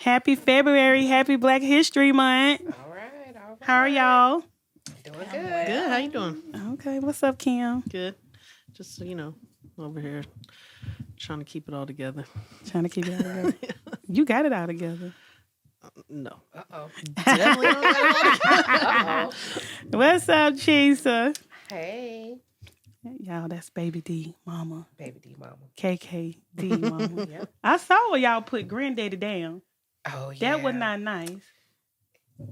Happy February. Happy Black History Month. All right. How are y'all? Doing good. Good. How you doing? Okay. What's up, Kim? Good. Just, over here trying to keep it all together. Trying to keep it all together. You got it all together. No. Uh-oh. Definitely don't got it all together. What's up, Chisa? Hey. Y'all, that's Baby D, Mama. Baby D mama. KK D, Mama. Yep. I saw where y'all put Granddaddy down. Oh, yeah. That was not nice.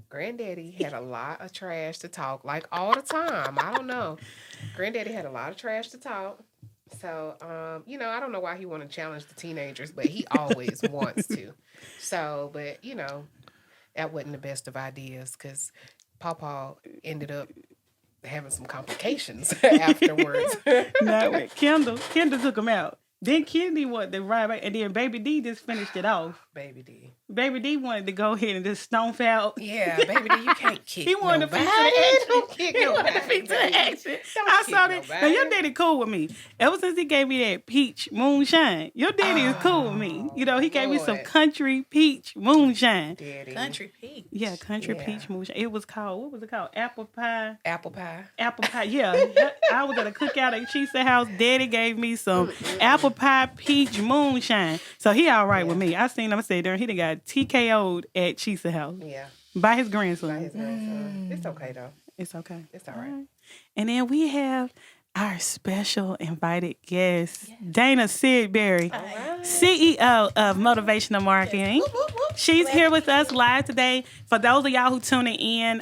Granddaddy had a lot of trash to talk, like all the time. I don't know. Granddaddy had a lot of trash to talk. So, I don't know why he want to challenge the teenagers, but he always wants to. So, but, that wasn't the best of ideas because Pawpaw ended up having some complications afterwards. No, Kendall took him out. Then Kennedy wanted to ride back, and then Baby D just finished it off. Baby D. Baby D wanted to go ahead and just stomp out. Yeah, Baby D, you can't kick He wanted nobody. to feature the action. Don't kick He wanted to nobody, feature the baby. action. Don't I kick saw that. nobody. Now, your daddy cool with me. Ever since he gave me that peach moonshine, your daddy is cool with me. He gave me some Lord. country peach moonshine. Daddy. Country peach. Yeah, country Yeah. peach moonshine. It was called, what was it called? Apple pie. Apple pie. Apple pie, yeah. I was at a cookout at Chisa house. Daddy gave me some apple pie peach moonshine. So he all right with me. I seen him say there, he done got TKO'd at Chisa house Yeah. by his grandson. By his grandson. It's okay, though. It's okay. It's all right. And then we have our special invited guest, Dana Sidberry, CEO of Motivational Marketing. She's here with us live today. For those of y'all who tuning in,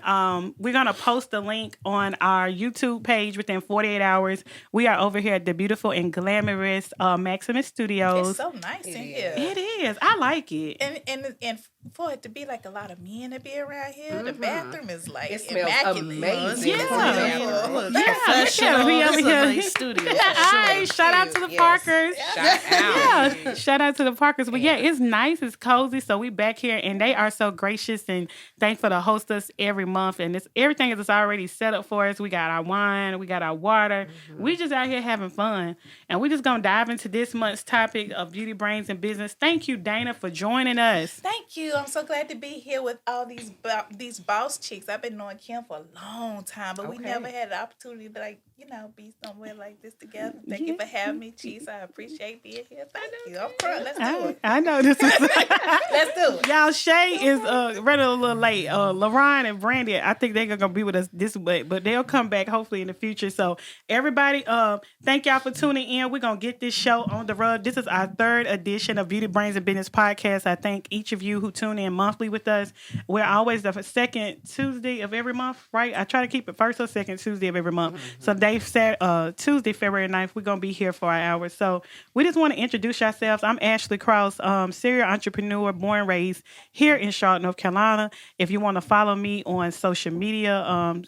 we're going to post the link on our YouTube page within 48 hours. We are over here at the beautiful and glamorous Maximus Studios. It's so nice in here. It is. I like it. And for it to be like a lot of men to be around here, the bathroom is like It smells immaculate. amazing. Yeah. Look, Yeah, professional. we over This is here. a nice studio. Yeah, all right. Shout out to the Yes. Parkers. Shout out. Yeah, shout out to the Parkers. But yeah, it's nice, it's cozy. So we back here, and they are so gracious and thankful to host us every month. And everything is already set up for us. We got our wine, we got our water. We just out here having fun, and we just gonna dive into this month's topic of beauty, brains, and business. Thank you, Dana, for joining us. Thank you. I'm so glad to be here with all these boss chicks. I've been knowing Kim for a long time, but we Okay. never had the opportunity to be somewhere like this together. Thank you for having me, Cheese. I appreciate being here. Thank you. I'm crying. Let's do it. I know this is. Let's do it. Y'all, Shay is running a little late. LaRon and Brandy, I think they're gonna be with us this week, but they'll come back hopefully in the future. So everybody, thank y'all for tuning in. We're gonna get this show on the road. This is our third edition of Beauty, Brains, and Business Podcast. I thank each of you who tune in monthly with us. We're always the second Tuesday of every month, right? I try to keep it first or second Tuesday of every month. So Dave said Tuesday, February 9th, we're gonna be here for our hours. So we just want to introduce ourselves. I'm Ashley Cross, serial entrepreneur, born and raised here in Charlotte, North Carolina. If you want to follow me on social media,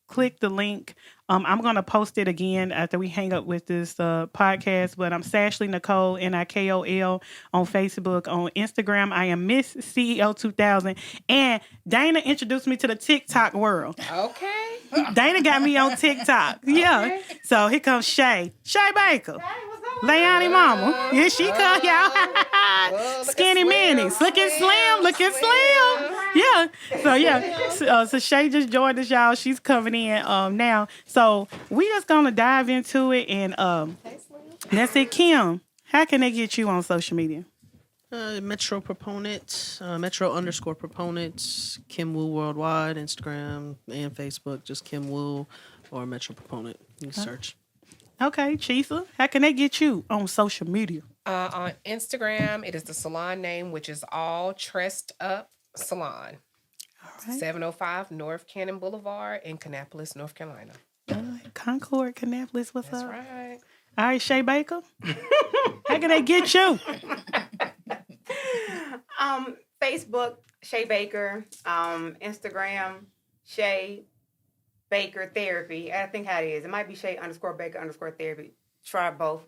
click the link. I'm going to post it again after we hang up with this podcast, but I'm Sashley Nicole, Nikol, on Facebook. On Instagram, I am Miss CEO 2000. And Dana introduced me to the TikTok world. Okay. Dana got me on TikTok. Yeah. So here comes Shay Baker. Leonie Mama. Here she come, y'all. Skinny Minnie. Looking slim. Yeah. So, yeah. So Shay just joined us, y'all. She's coming in now. So, we just going to dive into it. And that's it. Kim, how can they get you on social media? Metro Proponent, Metro_Proponent, Kim Woo Worldwide, Instagram and Facebook, just Kim Woo or Metro Proponent. You can search. Okay, Chisa, how can they get you on social media? On Instagram, it is the salon name, which is All Tressed Up Salon. All right. 705 North Cannon Boulevard in Kannapolis, North Carolina. Concord, Kannapolis, what's That's up? right. All right, Shay Baker, how can they get you? Facebook, Shay Baker. Instagram, Shay Baker Therapy. I think how it is. It might be Shay_Baker_therapy. Try both.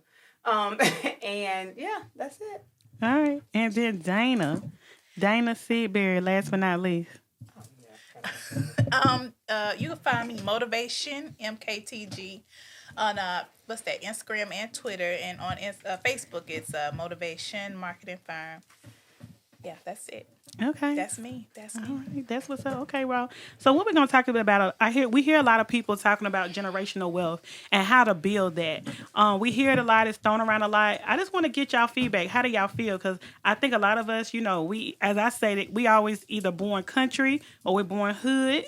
And yeah, that's it. All right. And then Dana Sidberry, last but not least. You can find me Motivation MKTG on Instagram and Twitter, and on Facebook it's Motivation Marketing Firm. Yeah, that's it. Okay. That's me. That's me. All right, that's what's up. Okay, well, so what we're gonna talk about? We hear a lot of people talking about generational wealth and how to build that. We hear it a lot. It's thrown around a lot. I just want to get y'all feedback. How do y'all feel? Because I think a lot of us, we, as I say, we always either born country or we're born hood.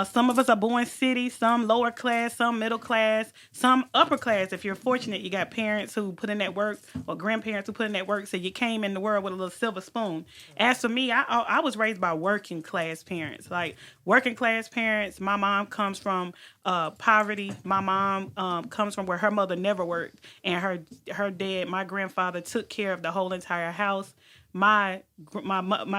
Some of us are born city, some lower class, some middle class, some upper class. If you're fortunate, you got parents who put in that work or grandparents who put in that work, so you came in the world with a little silver spoon. As for me, I was raised by working class parents. Like working class parents, my mom comes from poverty. My mom comes from where her mother never worked, and her dad, my grandfather, took care of the whole entire house. My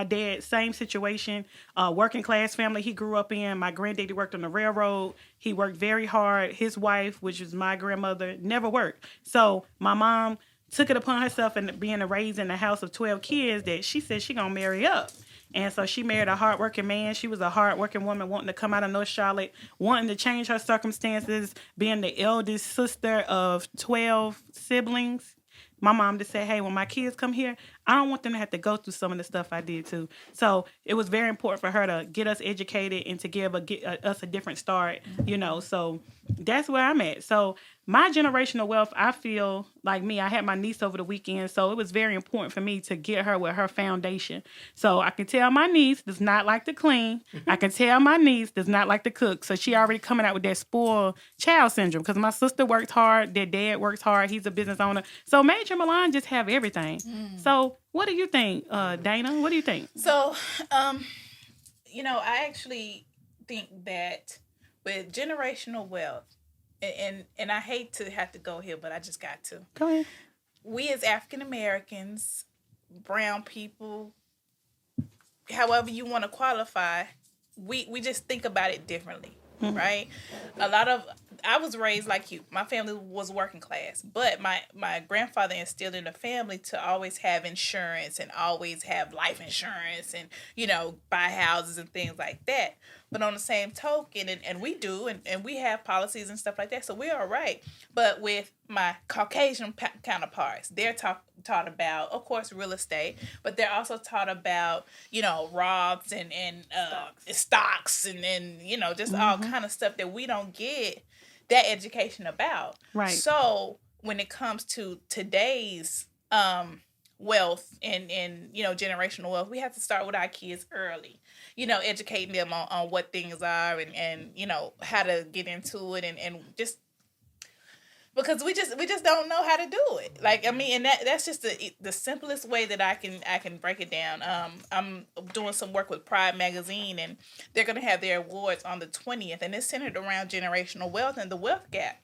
dad, same situation, working class family he grew up in. My granddaddy worked on the railroad. He worked very hard. His wife, which was my grandmother, never worked. So my mom took it upon herself, and being raised in a house of 12 kids, that she said she gonna marry up. And so she married a hardworking man. She was a hardworking woman wanting to come out of North Charlotte, wanting to change her circumstances, being the eldest sister of 12 siblings. My mom just said, hey, when my kids come here, I don't want them to have to go through some of the stuff I did too. So it was very important for her to get us educated and to give us a different start, So that's where I'm at. So my generational wealth, I feel like me, I had my niece over the weekend, so it was very important for me to get her with her foundation. So I can tell my niece does not like to clean. I can tell my niece does not like to cook. So she already coming out with that spoiled child syndrome, because my sister works hard, their dad works hard, he's a business owner. So Major Milan just have everything. So what do you think, Dana? What do you think? So, I actually think that with generational wealth, and I hate to have to go here, but I just got to. Go ahead. We as African Americans, brown people, however you want to qualify, we just think about it differently, right? I was raised like you. My family was working class, but my grandfather instilled in the family to always have insurance and always have life insurance and, buy houses and things like that. But on the same token, and we do, and we have policies and stuff like that, so we're all right. But with my Caucasian counterparts, they're taught about, of course, real estate, but they're also taught about, Roths and stocks and just all kind of stuff that we don't get that education about. Right. So when it comes to today's wealth and generational wealth, we have to start with our kids early. Educating them on what things are and how to get into it and just because we just don't know how to do it. And that's just the simplest way that I can break it down. I'm doing some work with Pride Magazine, and they're gonna have their awards on the 20th, and it's centered around generational wealth and the wealth gap.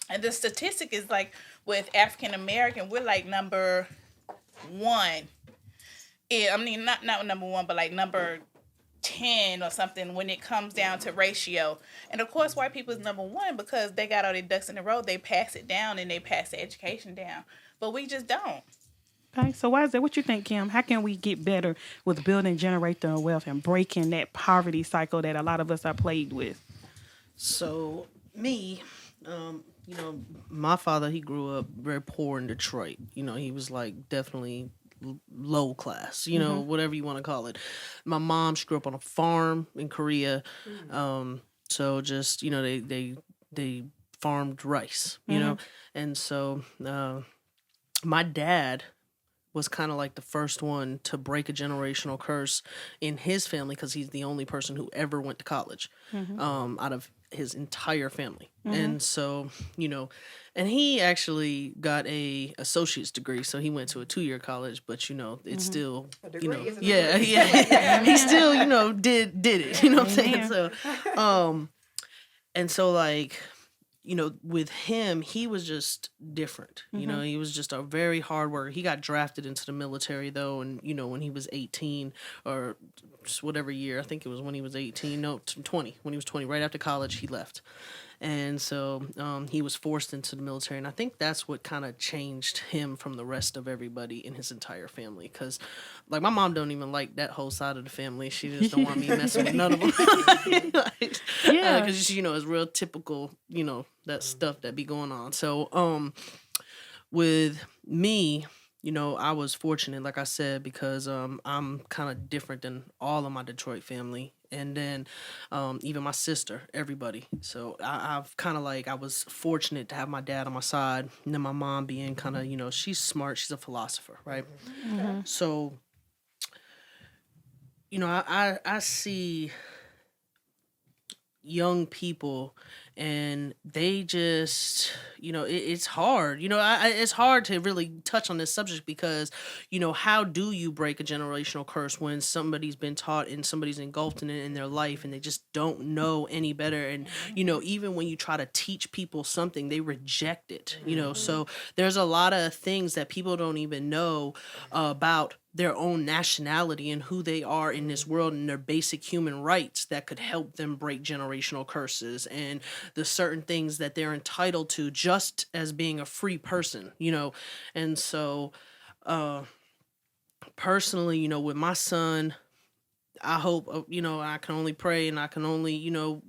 And the statistic is like with African American, we're like number one. Not number one, but like number 10 or something when it comes down to ratio. And of course, white people is number one because they got all their ducks in a row. They pass it down and they pass the education down. But we just don't. Okay, so why is that? What you think, Kim? How can we get better with building generational wealth and breaking that poverty cycle that a lot of us are plagued with? So me, my father, he grew up very poor in Detroit. He was like definitely low class, whatever you want to call it. My mom, she grew up on a farm in Korea. So just, they farmed rice, and so my dad was kind of like the first one to break a generational curse in his family because he's the only person who ever went to college out of his entire family. And so, and he actually got a associate's degree, so he went to a 2-year college, but it's still, yeah, he still, did it, you know what I'm saying? So, and so like, with him, he was just different. He was just a very hard worker. He got drafted into the military though, and when he was 18 or whatever year, I think it was when he was 18, no, 20. When he was 20, right after college, he left. And so he was forced into the military, and I think that's what kind of changed him from the rest of everybody in his entire family. Because, like, my mom don't even like that whole side of the family. She just don't want me messing with none of them. Yeah, because it's real typical, that stuff that be going on. So with me, I was fortunate, like I said, because I'm kind of different than all of my Detroit family, and then even my sister, everybody. So I've kind of like I was fortunate to have my dad on my side, and then my mom being kind of she's smart, she's a philosopher, right? So I see young people and they just it's hard it's hard to really touch on this subject because how do you break a generational curse when somebody's been taught and somebody's engulfed in it in their life and they just don't know any better, and even when you try to teach people something they reject it. So there's a lot of things that people don't even know about their own nationality and who they are in this world and their basic human rights that could help them break generational curses and the certain things that they're entitled to just as being a free person, And so personally, with my son, I hope, I can only pray and I can only,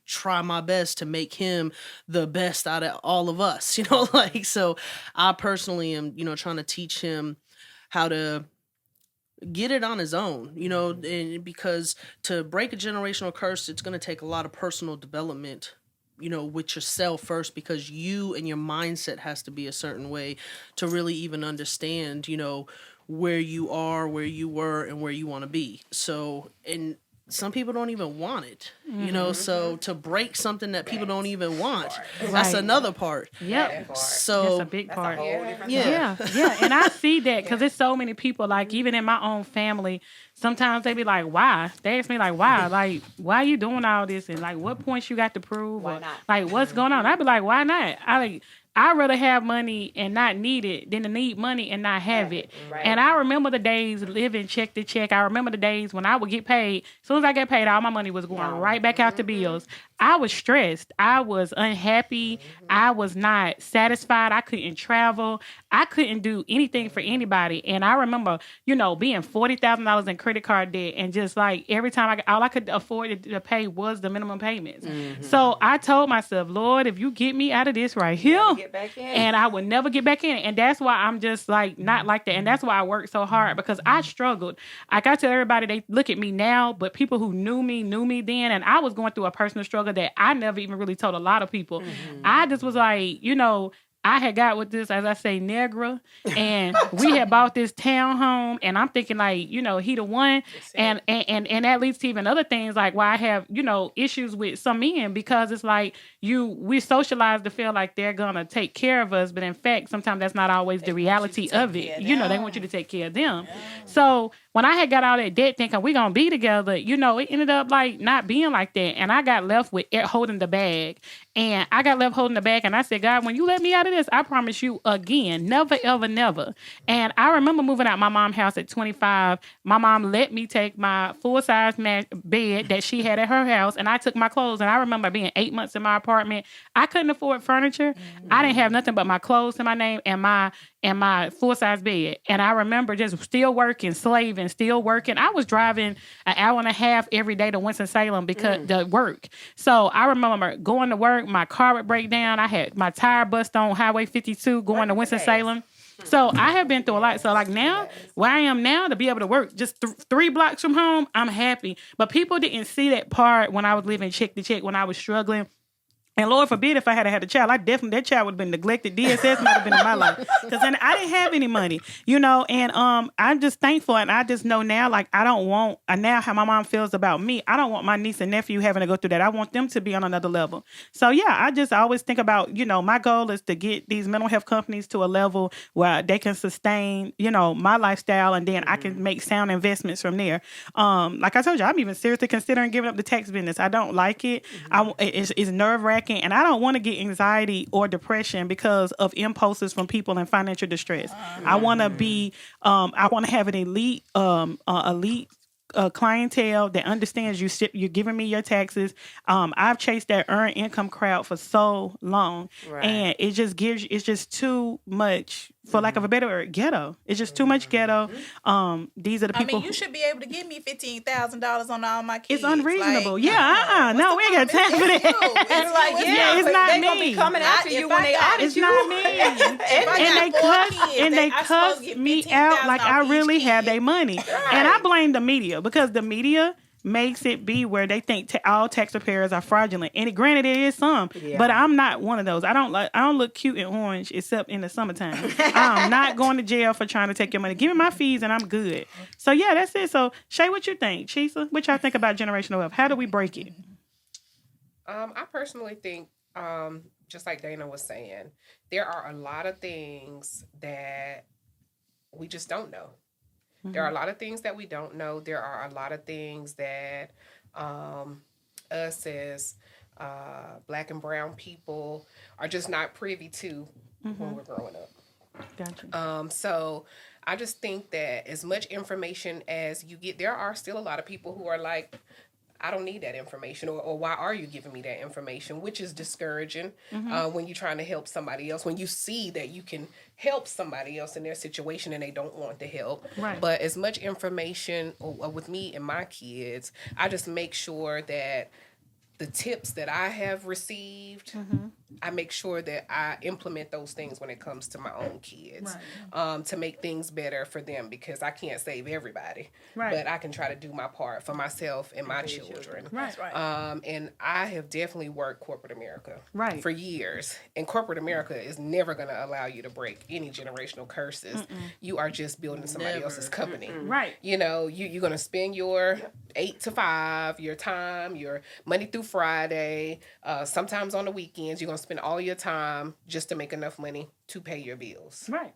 try my best to make him the best out of all of us, so I personally am, trying to teach him how to get it on his own, and because to break a generational curse, it's going to take a lot of personal development, with yourself first, because you and your mindset has to be a certain way to really even understand, where you are, where you were, and where you want to be. So, and some people don't even want it, so to break something that people don't even want, that's another part. Yep. So that's a big That's part. a whole different Yeah, yeah, and I see that because there's so many people. Like even in my own family, sometimes they be like, "Why?" They ask me like, "Why? Like, why you doing all this? And like, what points you got to prove? Why or, not? Like, what's going on?" I be like, "Why not?" I'd rather have money and not need it than to need money and not have it. Right. And I remember the days living check to check. I remember the days when I would get paid. As soon as I get paid, all my money was going right back out to bills. I was stressed. I was unhappy. I was not satisfied. I couldn't travel. I couldn't do anything for anybody. And I remember, being $40,000 in credit card debt, and just like every time all I could afford to pay was the minimum payments. So I told myself, Lord, if you get me out of this right here, Get back in. and I would never get back in it. And that's why I'm just like not like that. And that's why I work so hard, because I struggled. Like I tell everybody, they look at me now, but people who knew me then, and I was going through a personal struggle that I never even really told a lot of people. I just was like, I had got with this, as I say, Negra, and we had bought this townhome, and I'm thinking like, he the one, and that leads to even other things like why I have, issues with some men, because it's like we socialize to feel like they're gonna take care of us, but in fact, sometimes that's not always the reality of it. They want you to take care of them. Yeah. So when I had got all that debt thinking we gonna be together, it ended up like not being like that, and I got left with it holding the bag. And I got left holding the bag, and I said, God, when you let me out of this, I promise you again, never, ever, never. And I remember moving out my mom's house at 25. My mom let me take my full-size bed that she had at her house, and I took my clothes. And I remember being 8 months in my apartment. I couldn't afford furniture. I didn't have nothing but my clothes in my name and my full-size bed. And I remember just still working, slaving, still working. I was driving an hour and a half every day to Winston-Salem because to work. So I remember going to work, my car would break down. I had my tire bust on Highway 52 going to Winston-Salem. So I have been through a lot. So like now, where I am now, to be able to work just 3 blocks from home, I'm happy. But people didn't see that part when I was living check to check, when I was struggling. And Lord forbid if I had had a child, that child would have been neglected. DSS might have been in my life, because then I didn't have any money, And I'm just thankful, and I just know now, like I don't want now how my mom feels about me. I don't want my niece and nephew having to go through that. I want them to be on another level. So yeah, I just always think about my goal is to get these mental health companies to a level where they can sustain my lifestyle, and then I can make sound investments from there. Like I told you, I'm even seriously considering giving up the tax business. I don't like it. It's nerve-wracking. And I don't want to get anxiety or depression because of impulses from people in financial distress. I want to be, I want to have an elite clientele that understands you're giving me your taxes. I've chased that earned income crowd for so long, and it's just too much for lack of a better word, ghetto. It's just too much ghetto. These are the people. I mean, you should be able to give me $15,000 on all my kids. It's unreasonable. Like, yeah, no, we ain't got time for that. It's like, Yeah, it's but not they gonna me. be coming after you when they audit It's you. not me. and they cuss me out like I really have their money. And I blame the media because the media makes it be where they think all tax preparers are fraudulent. And granted, it is some, but I'm not one of those. I don't look cute and orange except in the summertime. I'm not going to jail for trying to take your money. Give me my fees and I'm good. So yeah, that's it. So Shay, what you think? Chisa, what y'all think about generational wealth? How do we break it? I personally think, just like Dana was saying, there are a lot of things that we just don't know. There are a lot of things that we don't know. There are a lot of things that us as Black and brown people are just not privy to when we're growing up. Gotcha. So I just think that as much information as you get, there are still a lot of people who are like, I don't need that information, or why are you giving me that information, which is discouraging when you're trying to help somebody else, when you see that you can help somebody else in their situation and they don't want the help. Right. But as much information with me and my kids, I just make sure that the tips that I have received, I make sure that I implement those things when it comes to my own kids, to make things better for them, because I can't save everybody, but I can try to do my part for myself and my children. Right. And I have definitely worked corporate America for years, and corporate America is never going to allow you to break any generational curses. You are just building somebody else's company. Right. You know, you're going to spend your 8 to 5, your time, your Monday through Friday, sometimes on the weekends, you're going to spend all your time just to make enough money to pay your bills. Right.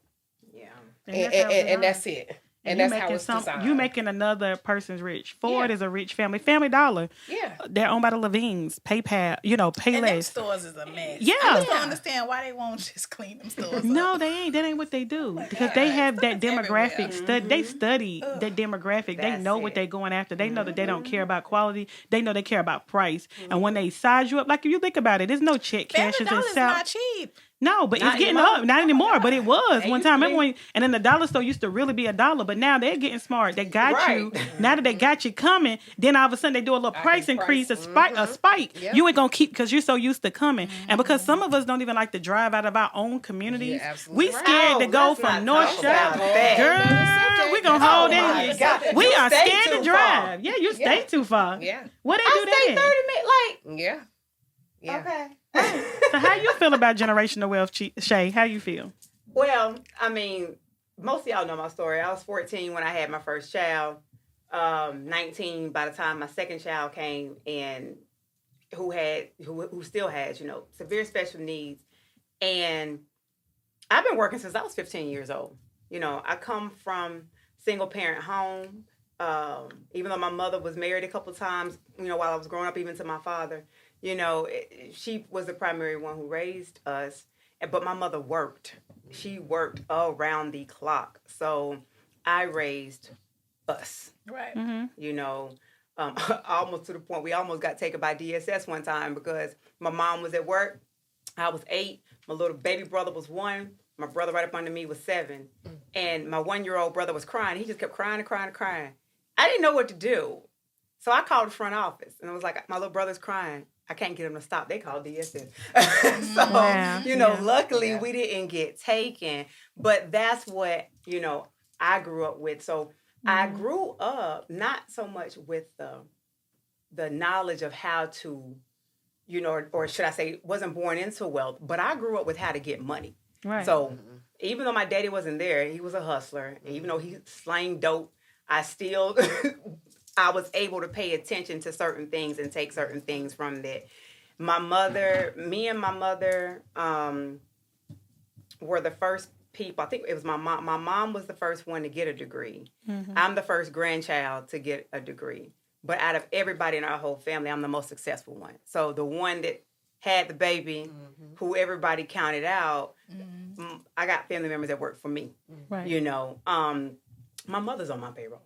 Yeah. And that's it. And that's how it's designed. You making another person's rich. Ford is a rich family. Family Dollar. Yeah. They're owned by the Levines. PayPal. Payless. And them stores is a mess. Yeah. I just don't understand why they won't just clean them stores No, up. they ain't. That ain't what they do. Because they have that demographic. They study that demographic. They know what they're going after. They know that they don't care about quality. They know they care about price. And when they size you up, like if you think about it, there's no check cashers in Family Dollar is South. not cheap. No, but it's getting up. Not anymore, but it was one time. Remember when, and then the dollar store used to really be $1, but now they're getting smart. They got you. Now that they got you coming, then all of a sudden they do a little price increase, a spike. Yep. You ain't going to keep because you're so used to coming. And because some of us don't even like to drive out of our own communities, we scared to go from North Shore. Girl, we going to hold in. We are scared to drive. Yeah, you stay too far. Yeah. What they do that? 30 minutes, Yeah. Yeah. okay. So how you feel about generational wealth, Shay? How you feel? Well, I mean, most of y'all know my story. I was 14 when I had my first child, 19 by the time my second child came, and who still has, severe special needs. And I've been working since I was 15 years old. I come from single parent home. Even though my mother was married a couple times, while I was growing up, even to my father, she was the primary one who raised us. But my mother worked. She worked around the clock. So I raised us. Right. Almost to the point we almost got taken by DSS one time because my mom was at work. I was 8. My little baby brother was 1. My brother right up under me was 7. And my 1-year-old brother was crying. He just kept crying and crying and crying. I didn't know what to do. So I called the front office. And I was like, my little brother's crying. I can't get him to stop. They called DSS. Luckily we didn't get taken. But that's what, I grew up with. So I grew up not so much with the knowledge of how to, or should I say, wasn't born into wealth, but I grew up with how to get money. Right. So even though my daddy wasn't there, he was a hustler. And even though he slang dope, I was able to pay attention to certain things and take certain things from that. Me and my mother were the first people. I think it was my mom. My mom was the first one to get a degree. I'm the first grandchild to get a degree. But out of everybody in our whole family, I'm the most successful one. So the one that had the baby, who everybody counted out, I got family members that worked for me. Right. My mother's on my payroll.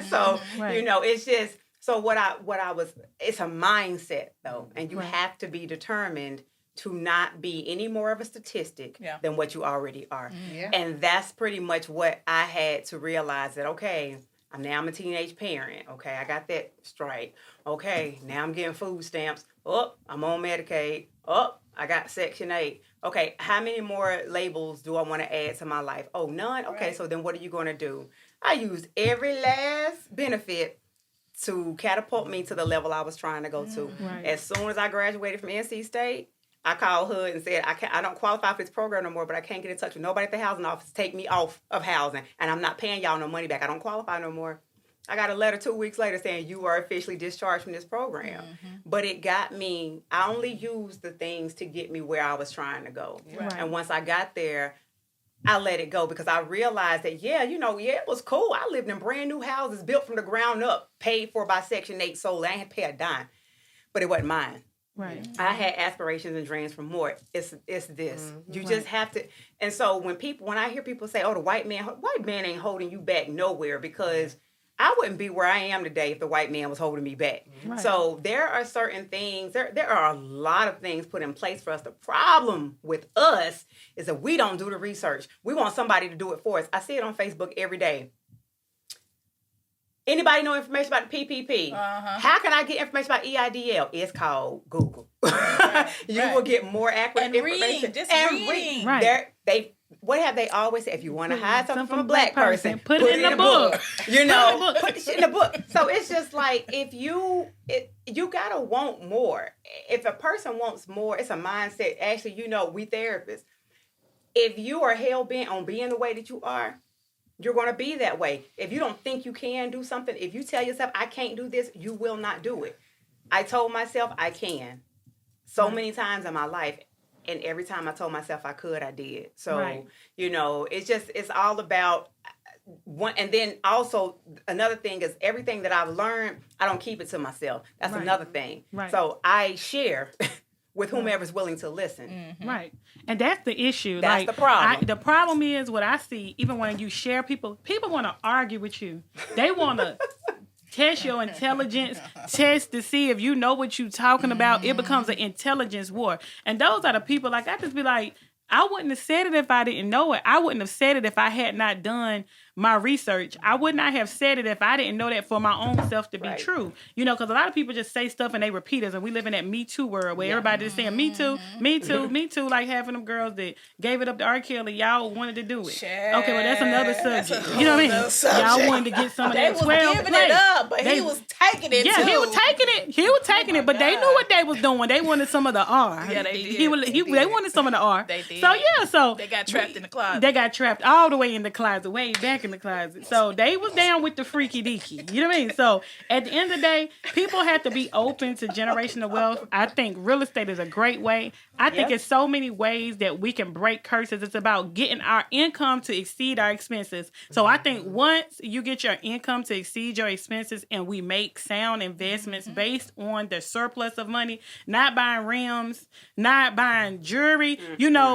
So, it's just, so what I was, it's a mindset though. And you have to be determined to not be any more of a statistic than what you already are. Yeah. And that's pretty much what I had to realize that, okay, I'm a teenage parent. Okay, I got that straight. Okay, now I'm getting food stamps. Oh, I'm on Medicaid. Oh, I got Section 8. Okay, how many more labels do I want to add to my life? Oh, none? Okay, so then what are you going to do? I used every last benefit to catapult me to the level I was trying to go to. Right. As soon as I graduated from NC State, I called HUD and said, I don't qualify for this program no more, but I can't get in touch with nobody at the housing office to take me off of housing, and I'm not paying y'all no money back. I don't qualify no more. I got a letter 2 weeks later saying you are officially discharged from this program. But it got me, I only used the things to get me where I was trying to go. Right. And once I got there, I let it go because I realized that, it was cool. I lived in brand new houses built from the ground up, paid for by Section 8 sold. I didn't pay a dime, but it wasn't mine. Right. I had aspirations and dreams for more. It's this. You just have to. And so when I hear people say, "Oh, the white man ain't holding you back nowhere," because I wouldn't be where I am today if the white man was holding me back. Right. So there are certain things. There are a lot of things put in place for us. The problem with us is that we don't do the research. We want somebody to do it for us. I see it on Facebook every day. Anybody know information about the PPP? How can I get information about EIDL? It's called Google. You will get more accurate information. Reading. Right. What have they always said? If you want to hide something from a black person, put it in the book. Put the shit in the book. So it's just like you gotta want more. If a person wants more, it's a mindset. Actually, we therapists. If you are hell bent on being the way that you are, you're going to be that way. If you don't think you can do something, if you tell yourself, I can't do this, you will not do it. I told myself I can so many times in my life. And every time I told myself I could, I did. So, it's all about one. And then also another thing is everything that I've learned, I don't keep it to myself. That's another thing. Right. So I share with whomever's willing to listen. Right. And that's the issue. That's the problem. The problem is what I see, even when you share people want to argue with you. They want to test your intelligence, test to see if you know what you're talking about. It becomes an intelligence war. And those are the people, like, I just be like, I wouldn't have said it if I didn't know it. I wouldn't have said it if I had not done my research. I would not have said it if I didn't know that for my own self to be true. Because a lot of people just say stuff and they repeat us, and we live in that Me Too world where everybody just saying Me Too, Me Too, Me Too, like having them girls that gave it up to R. Kelly. Y'all wanted to do it. Okay, well, that's another subject. You know what I mean? Y'all wanted to get some of that 12 They was giving it up, but he was taking it too. Yeah, he was taking it. He was taking it, but they knew what they was doing. They wanted some of the R. Yeah, they did. They wanted some of the R. They did. So they got trapped in the closet. They got trapped all the way in the closet, way back in the closet. So they was down with the freaky deaky. You know what I mean? So at the end of the day, people have to be open to generational wealth. I think real estate is a great way. I think it's so many ways that we can break curses. It's about getting our income to exceed our expenses. So I think once you get your income to exceed your expenses and we make sound investments based on the surplus of money, not buying rims, not buying jewelry,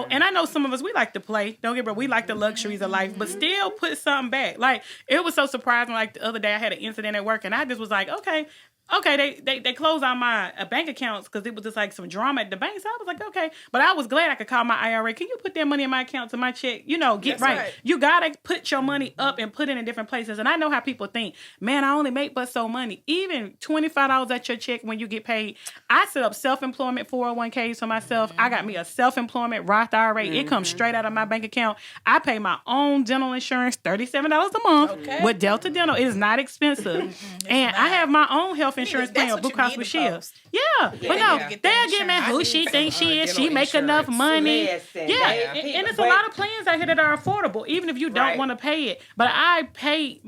and I know some of us, we like to play. Don't get me wrong, we like the luxuries of life, but still put something back. Like, it was so surprising. Like, the other day I had an incident at work and I just was like, okay, they closed out my bank accounts because it was just like some drama at the bank. So I was like, okay. But I was glad I could call my IRA. Can you put that money in my account to my check? Get That's right. right. You got to put your money up and put it in different places. And I know how people think, man, I only make but so money. Even $25 at your check when you get paid. I set up self-employment 401ks for myself. I got me a self-employment Roth IRA. It comes straight out of my bank account. I pay my own dental insurance, $37 a month with Delta Dental. It is not expensive. And I have my own health insurance plan with Blue Cross Blue Shield. Yeah, but no, they're getting at who she thinks she is. She make enough money. Listen, And it's a lot of plans out here that are affordable, even if you don't want to pay it. But I pay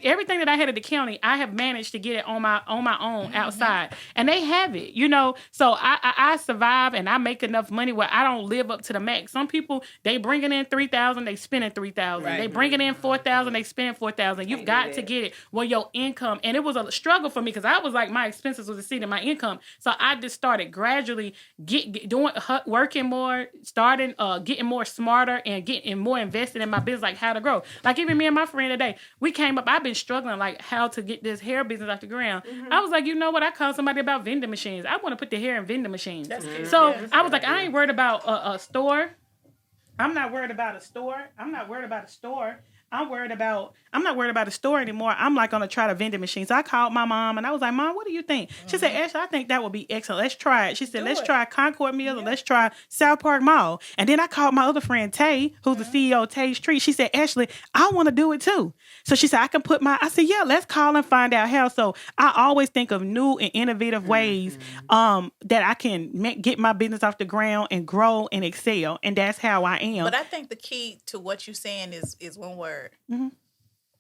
everything that I had at the county. I have managed to get it on my own outside, and they have it. So I survive, and I make enough money where I don't live up to the max. Some people, they bringing in $3,000, they spending $3,000. They bringing in $4,000, they spending $4,000. You've got to get it where your income. And it was a struggle for me because that was like my expenses was exceeding my income. So I just started gradually working more, starting getting more smarter and getting more invested in my business, like how to grow. Like even me and my friend today, we came up. I've been struggling like how to get this hair business off the ground. I was like, you know what? I called somebody about vending machines. I want to put the hair in vending machines. So I was like, I ain't worried about a store. I'm not worried about a store. I'm not worried about a store. I'm not worried about a store anymore. I'm like gonna try the vending machine. So I called my mom and I was like, Mom, what do you think? She said, Ashley, I think that would be excellent. Let's try it. She said, let's try Concord Mills and let's try South Park Mall. And then I called my other friend Tay, who's the CEO of Tay's Treat. She said, Ashley, I want to do it too. So she said, I said, yeah, let's call and find out how. So I always think of new and innovative ways that I can get my business off the ground and grow and excel. And that's how I am. But I think the key to what you're saying is one word.